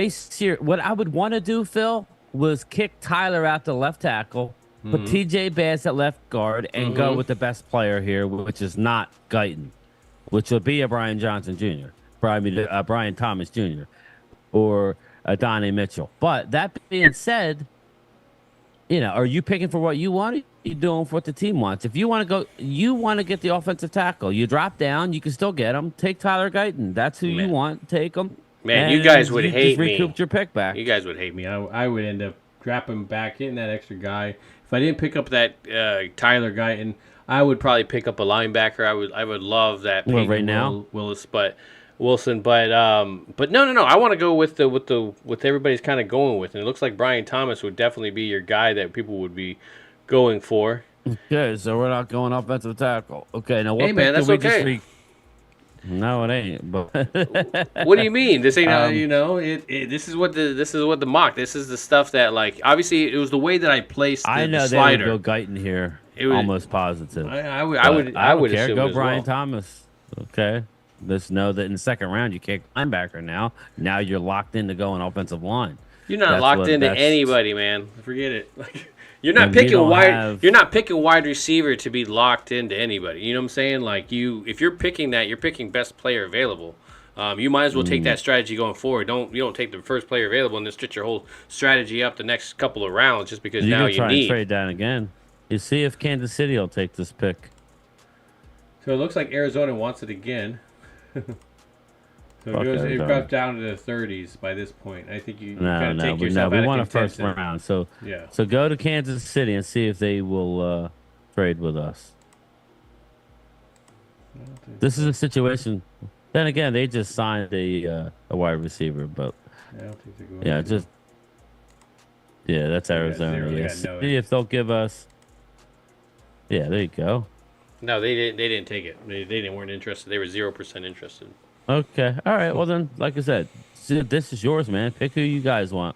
serious? What I would want to do, Phil, was kick Tyler out to left tackle. Put T.J. Bass at left guard and go with the best player here, which is not Guyton, which would be a Brian Johnson Jr., Brian Thomas Jr., or Donnie Mitchell. But that being said, are you picking for what you want? Or are you doing for what the team wants? If you want to go, you want to get the offensive tackle. You drop down, you can still get him. Take Tyler Guyton. That's who you want. Take him. Man, you guys would hate me. Recouped your pick back. You guys would hate me. I would end up dropping back, getting that extra guy. If I didn't pick up that Tyler Guyton, I would probably pick up a linebacker. I would love that. Well, right now, Wilson, but no. I want to go with what everybody's kind of going with, and it looks like Brian Thomas would definitely be your guy that people would be going for. Okay, so we're not going offensive tackle. Okay, now what? Hey man, that's okay. No, it ain't. But what do you mean? This ain't this is what the mock. This is the stuff that obviously it was the way that I placed the slider. They would go Guyton here. Almost positive. I would care. assume Go as Brian well. Thomas. Okay. Let's know that in the second round you can't linebacker now. Now you're locked into going offensive line. You're not locked into anybody, man. Forget it. You're not picking You're not picking wide receiver to be locked into anybody. You know what I'm saying? If you're picking that, you're picking best player available. You might as well take that strategy going forward. You don't take the first player available and then stitch your whole strategy up the next couple of rounds just because now you try need. And trade down again. You see if Kansas City will take this pick. So it looks like Arizona wants it again. So it drops down to the 30s by this point. I think you kind of take yourself out of contention. We want a first round. So go to Kansas City and see if they will trade with us. This is a situation Then again, they just signed a wide receiver, but I don't think they're going yeah, to. just that's got Arizona. zero. They Yeah, got no see if they'll give us. Yeah, there you go. No, they didn't. They didn't take it. They weren't interested. They were 0% interested. Okay, all right. Well then, like I said, this is yours, man. Pick who you guys want.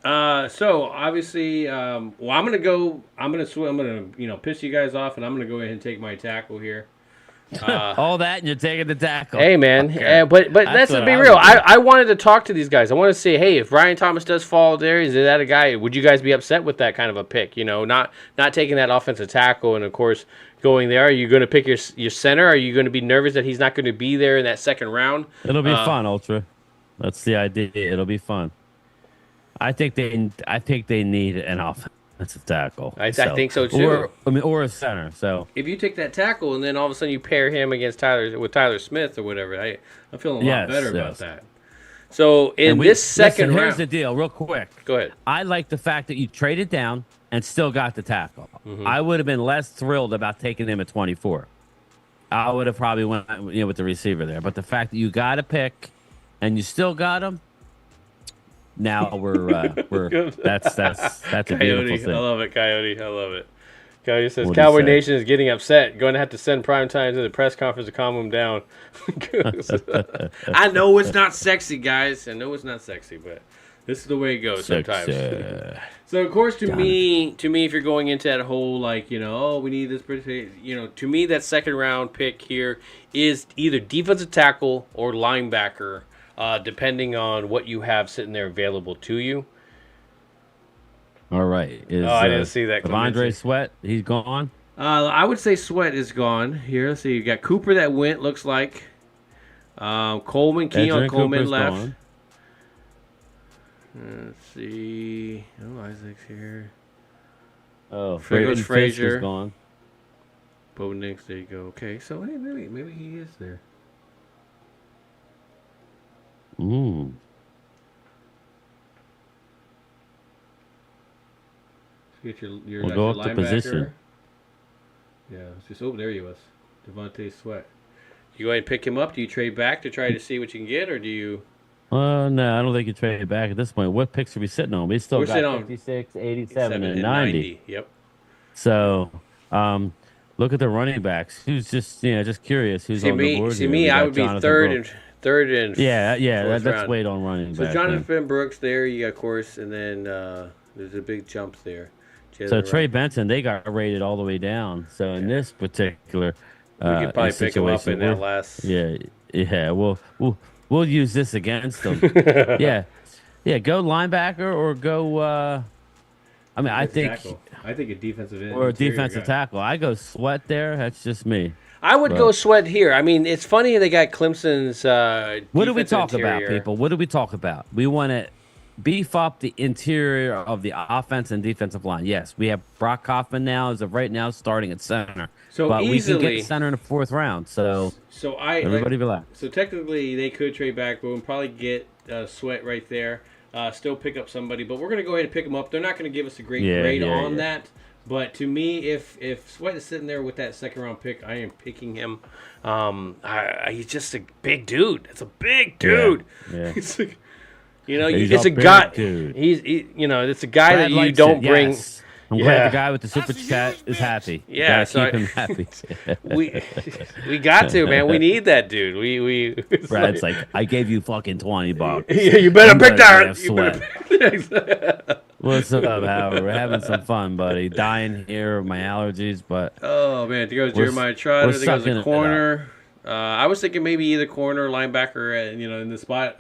So obviously, well, I'm gonna go. I'm gonna piss you guys off, and I'm gonna go ahead and take my tackle here. All that, and you're taking the tackle. Hey, man. Okay. But let's what be I real. would do. I wanted to talk to these guys. I want to say, hey, if Brian Thomas does fall there, is that a guy? Would you guys be upset with that kind of a pick? Not taking that offensive tackle, and of course going there. Are you going to pick your center? Are you going to be nervous that he's not going to be there in that second round? It'll be fun, Ultra. That's the idea. It'll be fun. I think they need an offensive tackle. I think so too. Or a center. So if you take that tackle and then all of a sudden you pair him against Tyler Smith or whatever, I'm feeling a lot better about that. So in this second round, here's the deal, real quick. Go ahead. I like the fact that you traded down and still got the tackle. I would have been less thrilled about taking him at 24. I would have probably went with the receiver there. But the fact that you got a pick and you still got him, now we're that's a beautiful thing. I love it, Coyote. I love it. Coyote says What'd Cowboy he say? Nation is getting upset. Going to have to send Primetime to the press conference to calm him down. I know it's not sexy, guys. I know it's not sexy, but this is the way it goes sometimes. So of course, to me, if you're going into that whole we need this, to me that second round pick here is either defensive tackle or linebacker, depending on what you have sitting there available to you. All right. I didn't see that. Andre Sweat, he's gone. I would say Sweat is gone. Here, let's see. You got Cooper that went. Looks like Coleman, Keon Coleman left. Gone. Let's see. Oh, Isaac's here. Oh, Frazier is gone. Bo Nix, there you go. Okay, so hey, maybe he is there. Get your We'll go up the linebacker. position. Yeah, it's just there he was. Devontae Sweat. You go ahead and pick him up. Do you trade back to try to see what you can get, or do you? No, I don't think you trade it back at this point. What picks are we sitting on? We still We're got 56, 87, and 90. Yep. So, look at the running backs. Who's just curious who's on the board. See me, I would be third and let's wait on running back. So Jonathan Brooks there, you got of course, and then there's a big jump there. So Trey Benson, they got rated all the way down. So in this particular, we could probably pick him up in that last. Yeah. We'll use this against them. yeah. Go linebacker or go. I think a defensive end or a defensive tackle. I go Sweat there. That's just me. I would go Sweat here. I mean, it's funny they got Clemson's. What do we talk about, people? What do we talk about? We want to beef up the interior of the offense and defensive line. Yes, we have Brock Kaufman now, as of right now, starting at center. But we can get center in the fourth round. So everybody relax. So technically, they could trade back, but we'll probably get Sweat right there. Still pick up somebody, but we're going to go ahead and pick them up. They're not going to give us a great grade on that. But to me, if Sweat is sitting there with that second round pick, I am picking him. He's just a big dude. It's a big dude. Yeah. It's a guy. Dude. It's a guy that you don't bring. Yes. I'm glad the guy with the super chat is happy. Yeah, so keep him happy. we got to, man. We need that dude. Brad's like, I gave you fucking $20. Yeah, you better pick that. What's up, Howard? We're having some fun, buddy. Dying here of my allergies, but oh man, there goes Jeremiah Trotter. There goes the corner. I was thinking maybe either corner, linebacker, in the spot.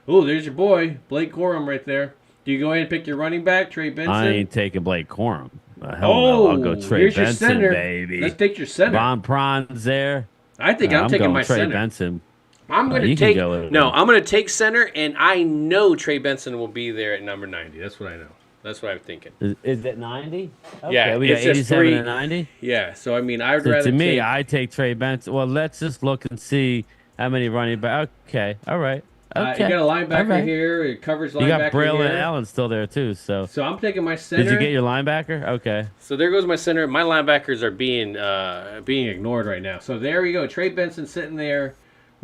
There's your boy Blake Corum right there. Do you go ahead and pick your running back, Trey Benson? I ain't taking Blake Corum. No, I'll go Trey Benson, baby. Let's take your center. Von Pron's there. I think I'm taking my Trey center. Benson. I'm going to take I'm going to take center, and I know Trey Benson will be there at number 90. That's what I know. That's what I'm thinking. Is it 90? Okay, yeah, we got 87 and 90. Yeah, so I mean, I would rather. To me, I take Trey Benson. Well, let's just look and see how many running back. Okay, all right. Okay. You got a linebacker here. It covers linebacker. You got Braylon Allen still there too. So I'm taking my center. Did you get your linebacker? Okay. So there goes my center. My linebackers are being ignored right now. So there you go. Trey Benson sitting there.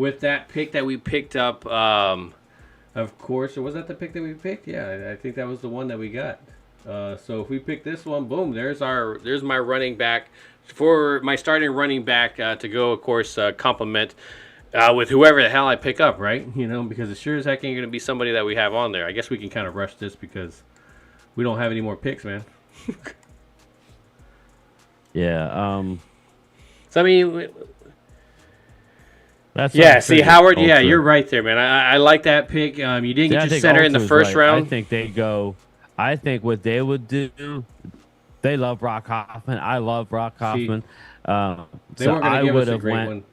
with that pick that we picked up, of course, or was that the pick that we picked? Yeah, I think that was the one that we got. So if we pick this one, boom, there's my running back for my starting running back to go, of course, complement with whoever the hell I pick up, right? You know, because it sure as heck ain't going to be somebody that we have on there. I guess we can kind of rush this because we don't have any more picks, man. Yeah. So I mean, That's see Howard. Yeah, you're right there, man. I like that pick. You didn't get your center in the first round. I think they go. I think what they would do. They love Brock Hoffman. I love Brock Hoffman. They so weren't going to give us a great one.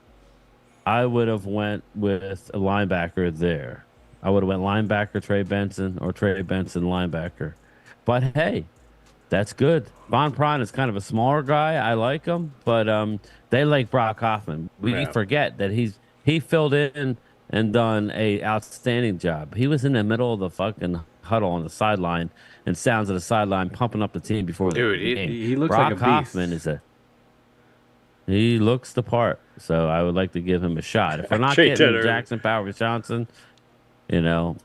I would have went with a linebacker there. I would have went linebacker Trey Benson or Trey Benson linebacker. But hey, that's good. Von Prine is kind of a smaller guy. I like him, but they like Brock Hoffman. We forget that he filled in and done a outstanding job. He was in the middle of the fucking huddle on the sideline and sounds of the sideline pumping up the team before the game. He looks Brock like a beast. Hoffman he looks the part. So I would like to give him a shot. If we're not getting Jackson Powers Johnson, you know.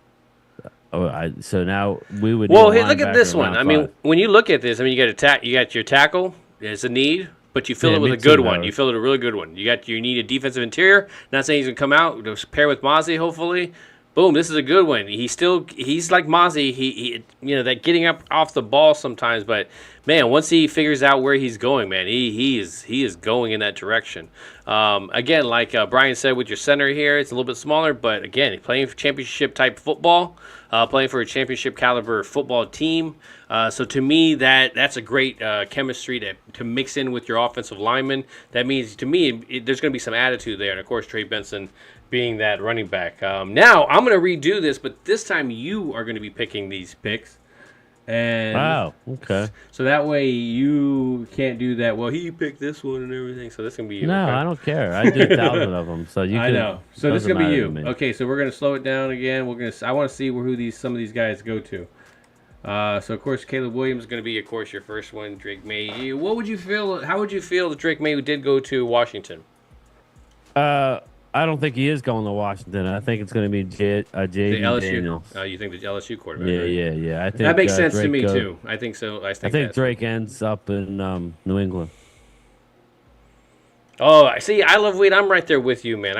So now we would. Well, hey, look at this one. I mean, when you look at this, I mean, you got your tackle. It's a need, but you fill it with a good one. You fill it with a really good one. You need a defensive interior. Not saying he's gonna come out to pair with Mozzie. Hopefully, boom. This is a good one. He's like Mozzie. He that getting up off the ball sometimes, but man, once he figures out where he's going, man, he is going in that direction. Again, like Bryan said, with your center here, it's a little bit smaller, but again, playing for championship type football. Playing for a championship caliber football team. So to me, that's a great chemistry to mix in with your offensive lineman. That means, to me, there's going to be some attitude there. And, of course, Trey Benson being that running back. Now, I'm going to redo this, but this time you are going to be picking these picks. And wow, okay. So that way you can't do that. Well, he picked this one and everything, so that's going to be you. No, okay? I don't care. I do 1,000 of them, so you I know. So this is going to be you. To Okay, so we're going to slow it down again. I want to see who some of these guys go to. So, of course, Caleb Williams is going to be, of course, your first one. Drake May. How would you feel that Drake May did go to Washington? I don't think he is going to Washington. I think it's going to be J.D. Daniels. You think the LSU quarterback? Yeah. I think that makes sense Drake to me too. I think so. I think Drake ends up in New England. Oh, I see. I love Wade. I'm right there with you, man.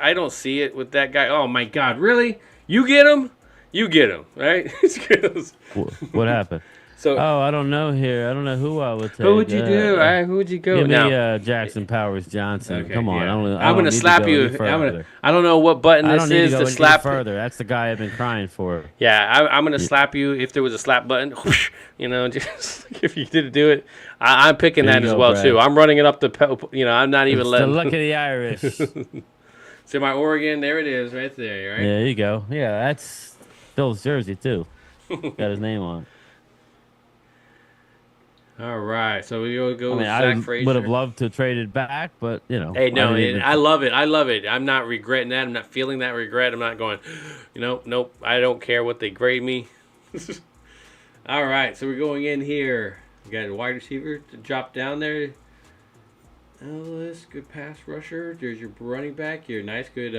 I don't see it with that guy. Oh my God, really? You get him? You get him, right? What happened? So, I don't know here. I don't know who I would take. Who would you do? Who would you go? Give me Jackson Powers Johnson. Okay, come on. Yeah. I'm going to slap you. I don't know what button this is to slap further. That's the guy I've been crying for. Yeah, I'm going to slap you if there was a slap button. Just if you didn't do it. I'm picking that as well, Brad. Too. I'm running it up I'm not even letting. The luck of the Irish. So my Oregon, there it is, right there. Right? There you go. Yeah, that's Phil's jersey, too. Got his name on it. All right, so we go. I would have loved to trade it back, but Hey, no, I love it. I'm not regretting that. I'm not feeling that regret. I'm not going. Nope. I don't care what they grade me. All right, so we're going in here. You got a wide receiver to drop down there. Ellis, good pass rusher. There's your running back. Your nice, good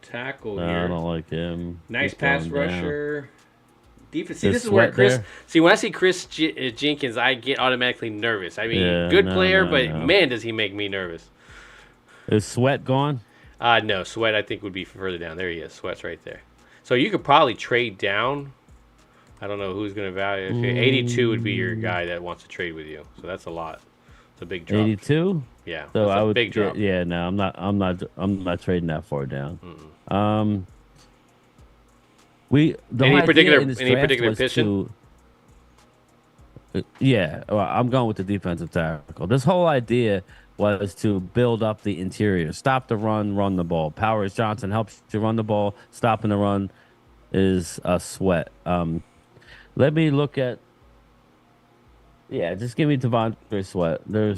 tackle here. I don't like him. Nice pass rusher. Defense. See, this is where Chris. There? See, when I see Chris Jenkins, I get automatically nervous. I mean, good player, but man, does he make me nervous. Is Sweat gone? No, Sweat I think would be further down. There he is. Sweat's right there. So you could probably trade down. I don't know who's going to value. 82 would be your guy that wants to trade with you. So that's a lot. It's a big drop. 82. Yeah. So I would big drop. Yeah. No, I'm not trading that far down. Any particular position? I'm going with the defensive tackle. This whole idea was to build up the interior, stop the run the ball. Powers Johnson helps you run the ball. Stopping the run is a Sweat. Let me look at. Yeah, just give me Devontae Sweat. I'm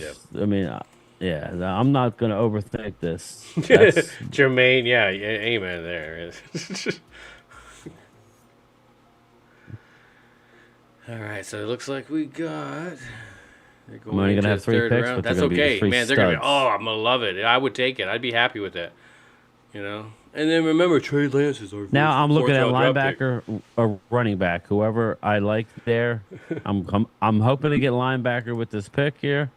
not gonna overthink this. Jermaine, amen there. All right, so it looks like we got. They're going to have 3 picks, round. That's okay, man. They're gonna be. Oh, I'm gonna love it. I would take it. I'd be happy with that. You know, and then remember Trey Lance is our Now I'm looking at fourth-round draft pick. linebacker or running back, whoever I like there. I'm hoping to get linebacker with this pick here.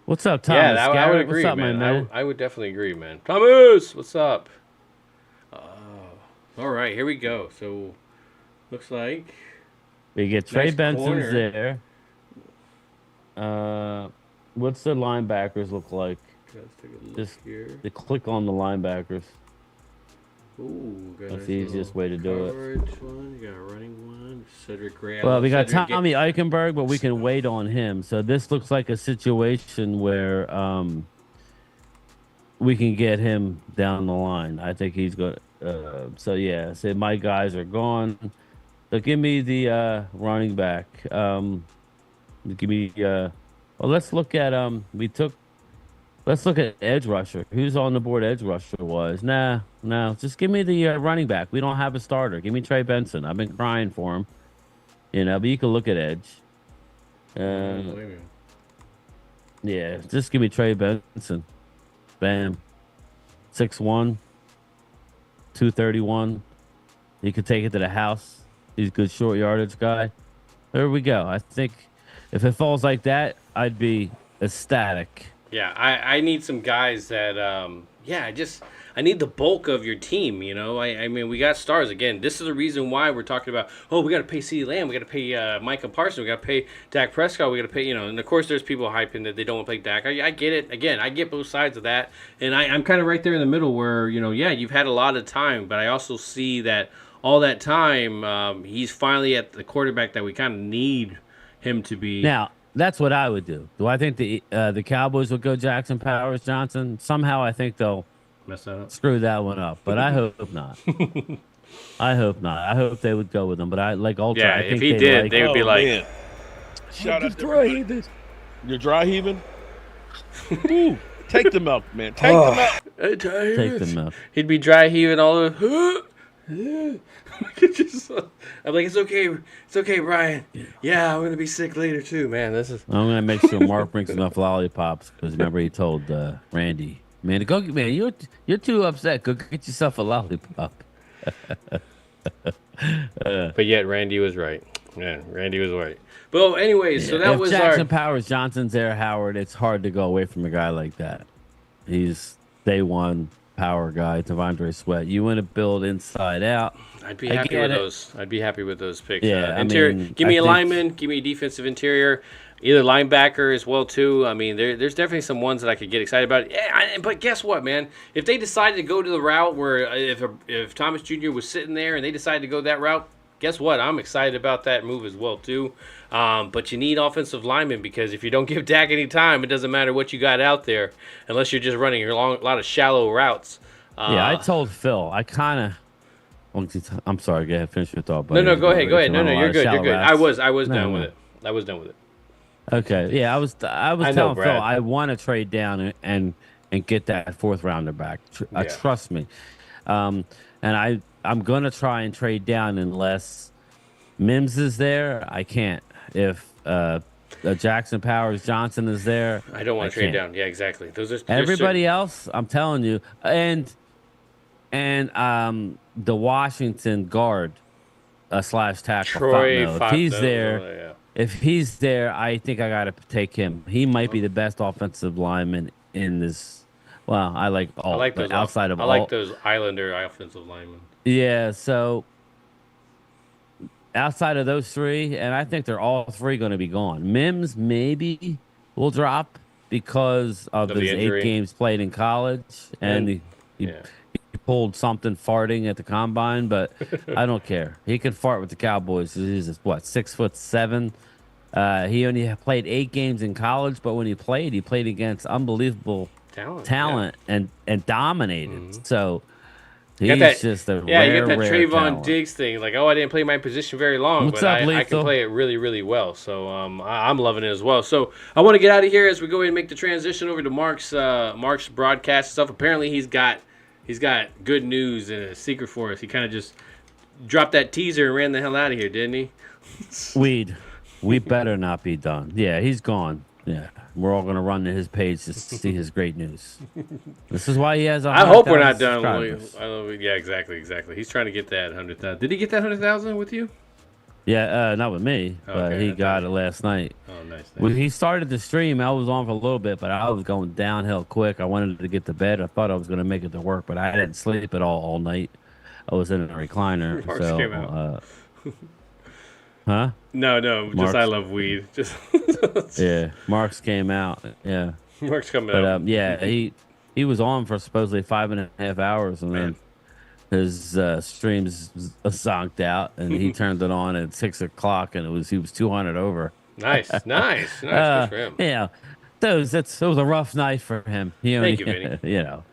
What's up, Thomas? Yeah, I would Garrett? agree, What's up, man. my man? I would definitely agree, man. Thomas, what's up? All right, here we go. So, looks like We get Trey Nice Benson's corner. there. What's the linebackers look like? let's take a look Just here. click on the linebackers. Ooh, got a That's nice the easiest little way to do it. coverage one. You got a running one. Cedric Gray. I Well, love we got Cedric. Tommy Eichenberg, but we can wait on him. So this looks like a situation where we can get him down the line. I think he's good. So yeah, say my guys are gone. So give me the running back. Give me. Well, let's look at Let's look at edge rusher. Who's on the board? Edge rusher was no. Just give me the running back. We don't have a starter. Give me Trey Benson. I've been crying for him. You know, but you can look at edge. Yeah, just give me Trey Benson. Bam. 6'1", 231. He could take it to the house. He's a good short yardage guy. There we go. I think if it falls like that, I'd be ecstatic. Yeah, I need some guys that, I need the bulk of your team, you know. I mean, we got stars. Again, this is the reason why we're talking about, we got to pay CeeDee Lamb, we got to pay Micah Parsons, we got to pay Dak Prescott, we got to pay, you know. And, of course, there's people hyping that they don't want to play Dak. I get it. Again, I get both sides of that. And I'm kind of right there in the middle where, you know, yeah, you've had a lot of time, but I also see that all that time, he's finally at the quarterback that we kind of need him to be. Now, that's what I would do. Do I think the Cowboys will go Jackson Powers Johnson? Somehow I think they'll Mess that up. screw that one up, but I hope not. I hope not. I hope they would go with him, but I like Ultra. Yeah, I think if he did, like, they would be like, Man. Shout out to everybody. You're dry heaving? Ooh, take them out, man. Take them out. take them out. He'd be dry heaving all the. I'm like, it's okay, Brian. Yeah, I'm gonna be sick later too, man. This is. I'm gonna make sure Mark brings enough lollipops because remember he told Randy, man, you're too upset. Go get yourself a lollipop. But yet Randy was right. Yeah, Randy was right. But anyways, so that if was Jackson Powers Johnson's there, Howard. It's hard to go away from a guy like that. He's day one power guy, Devondre Sweat. You want to build inside out. I'd be happy with those. I'd be happy with those picks. Yeah, interior. Give me a think lineman. Give me a defensive interior. Either linebacker as well too. I mean, there's definitely some ones that I could get excited about. Yeah, but guess what, man? If they decided to go to the route where if Thomas Jr. was sitting there and they decided to go that route, guess what? I'm excited about that move as well too. But you need offensive linemen because if you don't give Dak any time, it doesn't matter what you got out there unless you're just running a lot of shallow routes. Yeah, I told Phil. I'm sorry. Go ahead, finish your thought. No, go ahead. No, you're good. You're good. I was done with it. I was done with it. Okay, yeah, I was telling Phil I want to trade down and get that fourth rounder back. Trust me, and I'm gonna try and trade down unless Mims is there. I can't. If Jackson Powers Johnson is there, I don't want to trade down. Yeah, exactly. Everybody else, I'm telling you, and the Washington guard / tackle. Troy, if he's there. If he's there, I think I got to take him. He might be the best offensive lineman in this. Well, I like all. I like those outside of all. I like those Islander offensive linemen. Yeah, so outside of those three, and I think they're all three going to be gone. Mims maybe will drop because of those 8 games played in college, and he pulled something farting at the combine, but I don't care. He can fart with the Cowboys. He's 6'7". He only played 8 games in college, but when he played against unbelievable talent and dominated. Mm-hmm. So he's just a rare, you got that Trayvon talent. Diggs thing. Like, I didn't play my position very long, but I can play it really, really well. So I'm loving it as well. So I want to get out of here as we go ahead and make the transition over to Mark's broadcast stuff. Apparently he's got good news and a secret for us. He kind of just dropped that teaser and ran the hell out of here, didn't he? We better not be done. Yeah, he's gone. Yeah, we're all gonna run to his page to see his great news. This is why he has. I hope we're not 100,000 done. subscribers. Yeah, exactly. He's trying to get that 100,000. Did he get that 100,000 with you? Yeah, not with me, but Okay, he got it last night. Oh, nice. When he started the stream, I was on for a little bit, but I was going downhill quick. I wanted to get to bed. I thought I was going to make it to work, but I didn't sleep at all night. I was in a recliner. Marks came out. Huh? No, just Marks. I love weed. Just Yeah, Marks came out. Yeah, Mark's coming but out. yeah, he was on for supposedly 5.5 hours, and then his streams zonked out, and he turned it on at 6 o'clock, and he was 200 over. Nice. Good for him. Yeah, it was a rough night for him. Thank you, Vinny. You know.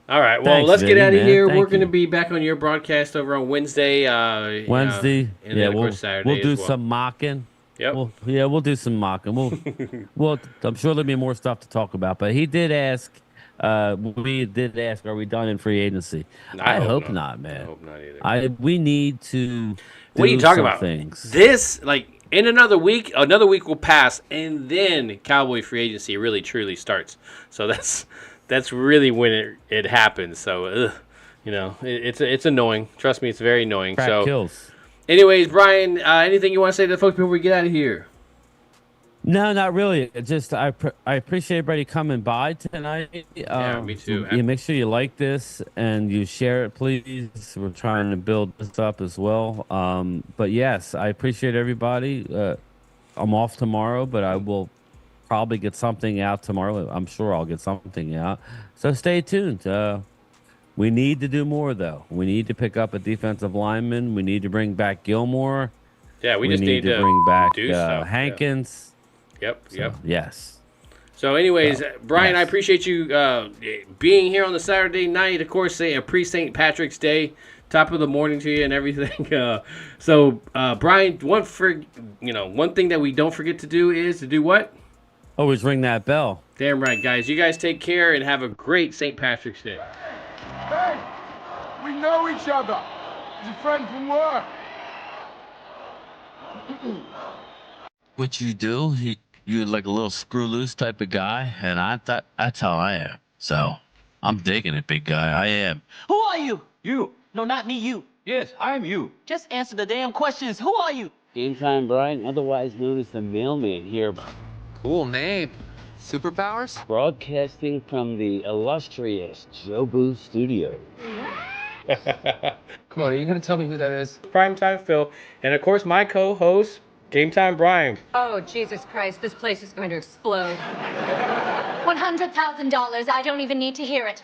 All right, well, Thanks, let's get Vinny, out of man. here. Thank We're going to you. be back on your broadcast over on Wednesday. And then, of we'll course, Saturday we'll do as well. some mocking. Yep. We'll do some mocking. Well, I'm sure there'll be more stuff to talk about. But he did ask. We did ask, are we done in free agency? I hope not, man. I hope not either. We need to. What are you talking about? Things. This, in another week will pass, and then Cowboy free agency really truly starts. So that's really when it happens. So, it's annoying. Trust me, it's very annoying. Crack kills. Anyways, Brian, anything you want to say to the folks before we get out of here? No, not really. Just I appreciate everybody coming by tonight. Yeah, me too. Yeah, make sure you like this and you share it, please. We're trying to build this up as well. But yes, I appreciate everybody. I'm off tomorrow, but I will probably get something out tomorrow. I'm sure I'll get something out. So stay tuned. We need to do more, though. We need to pick up a defensive lineman. We need to bring back Gilmore. Yeah, we just need to bring back Hankins. Yep. Yes. So, anyways, Brian, I appreciate you being here on the Saturday night. Of course, pre-St. Patrick's Day, top of the morning to you and everything. Brian, one thing that we don't forget to do is to do what? Always ring that bell. Damn right, guys. You guys take care and have a great St. Patrick's Day. Hey, we know each other. He's a friend from work. What you do, you're like a little screw loose type of guy, and I thought that's how I am. So I'm digging it, big guy. I am. Who are you? You. No, not me, you. Yes, I am you. Just answer the damn questions. Who are you? Gametime Bryan, otherwise known as the mailman here. Cool name. Superpowers? Broadcasting from the illustrious Jobu Studio. Come on, are you going to tell me who that is? Primetime Phil. And, of course, my co-host, Gametime Bryan. Oh, Jesus Christ, this place is going to explode. $100,000, I don't even need to hear it.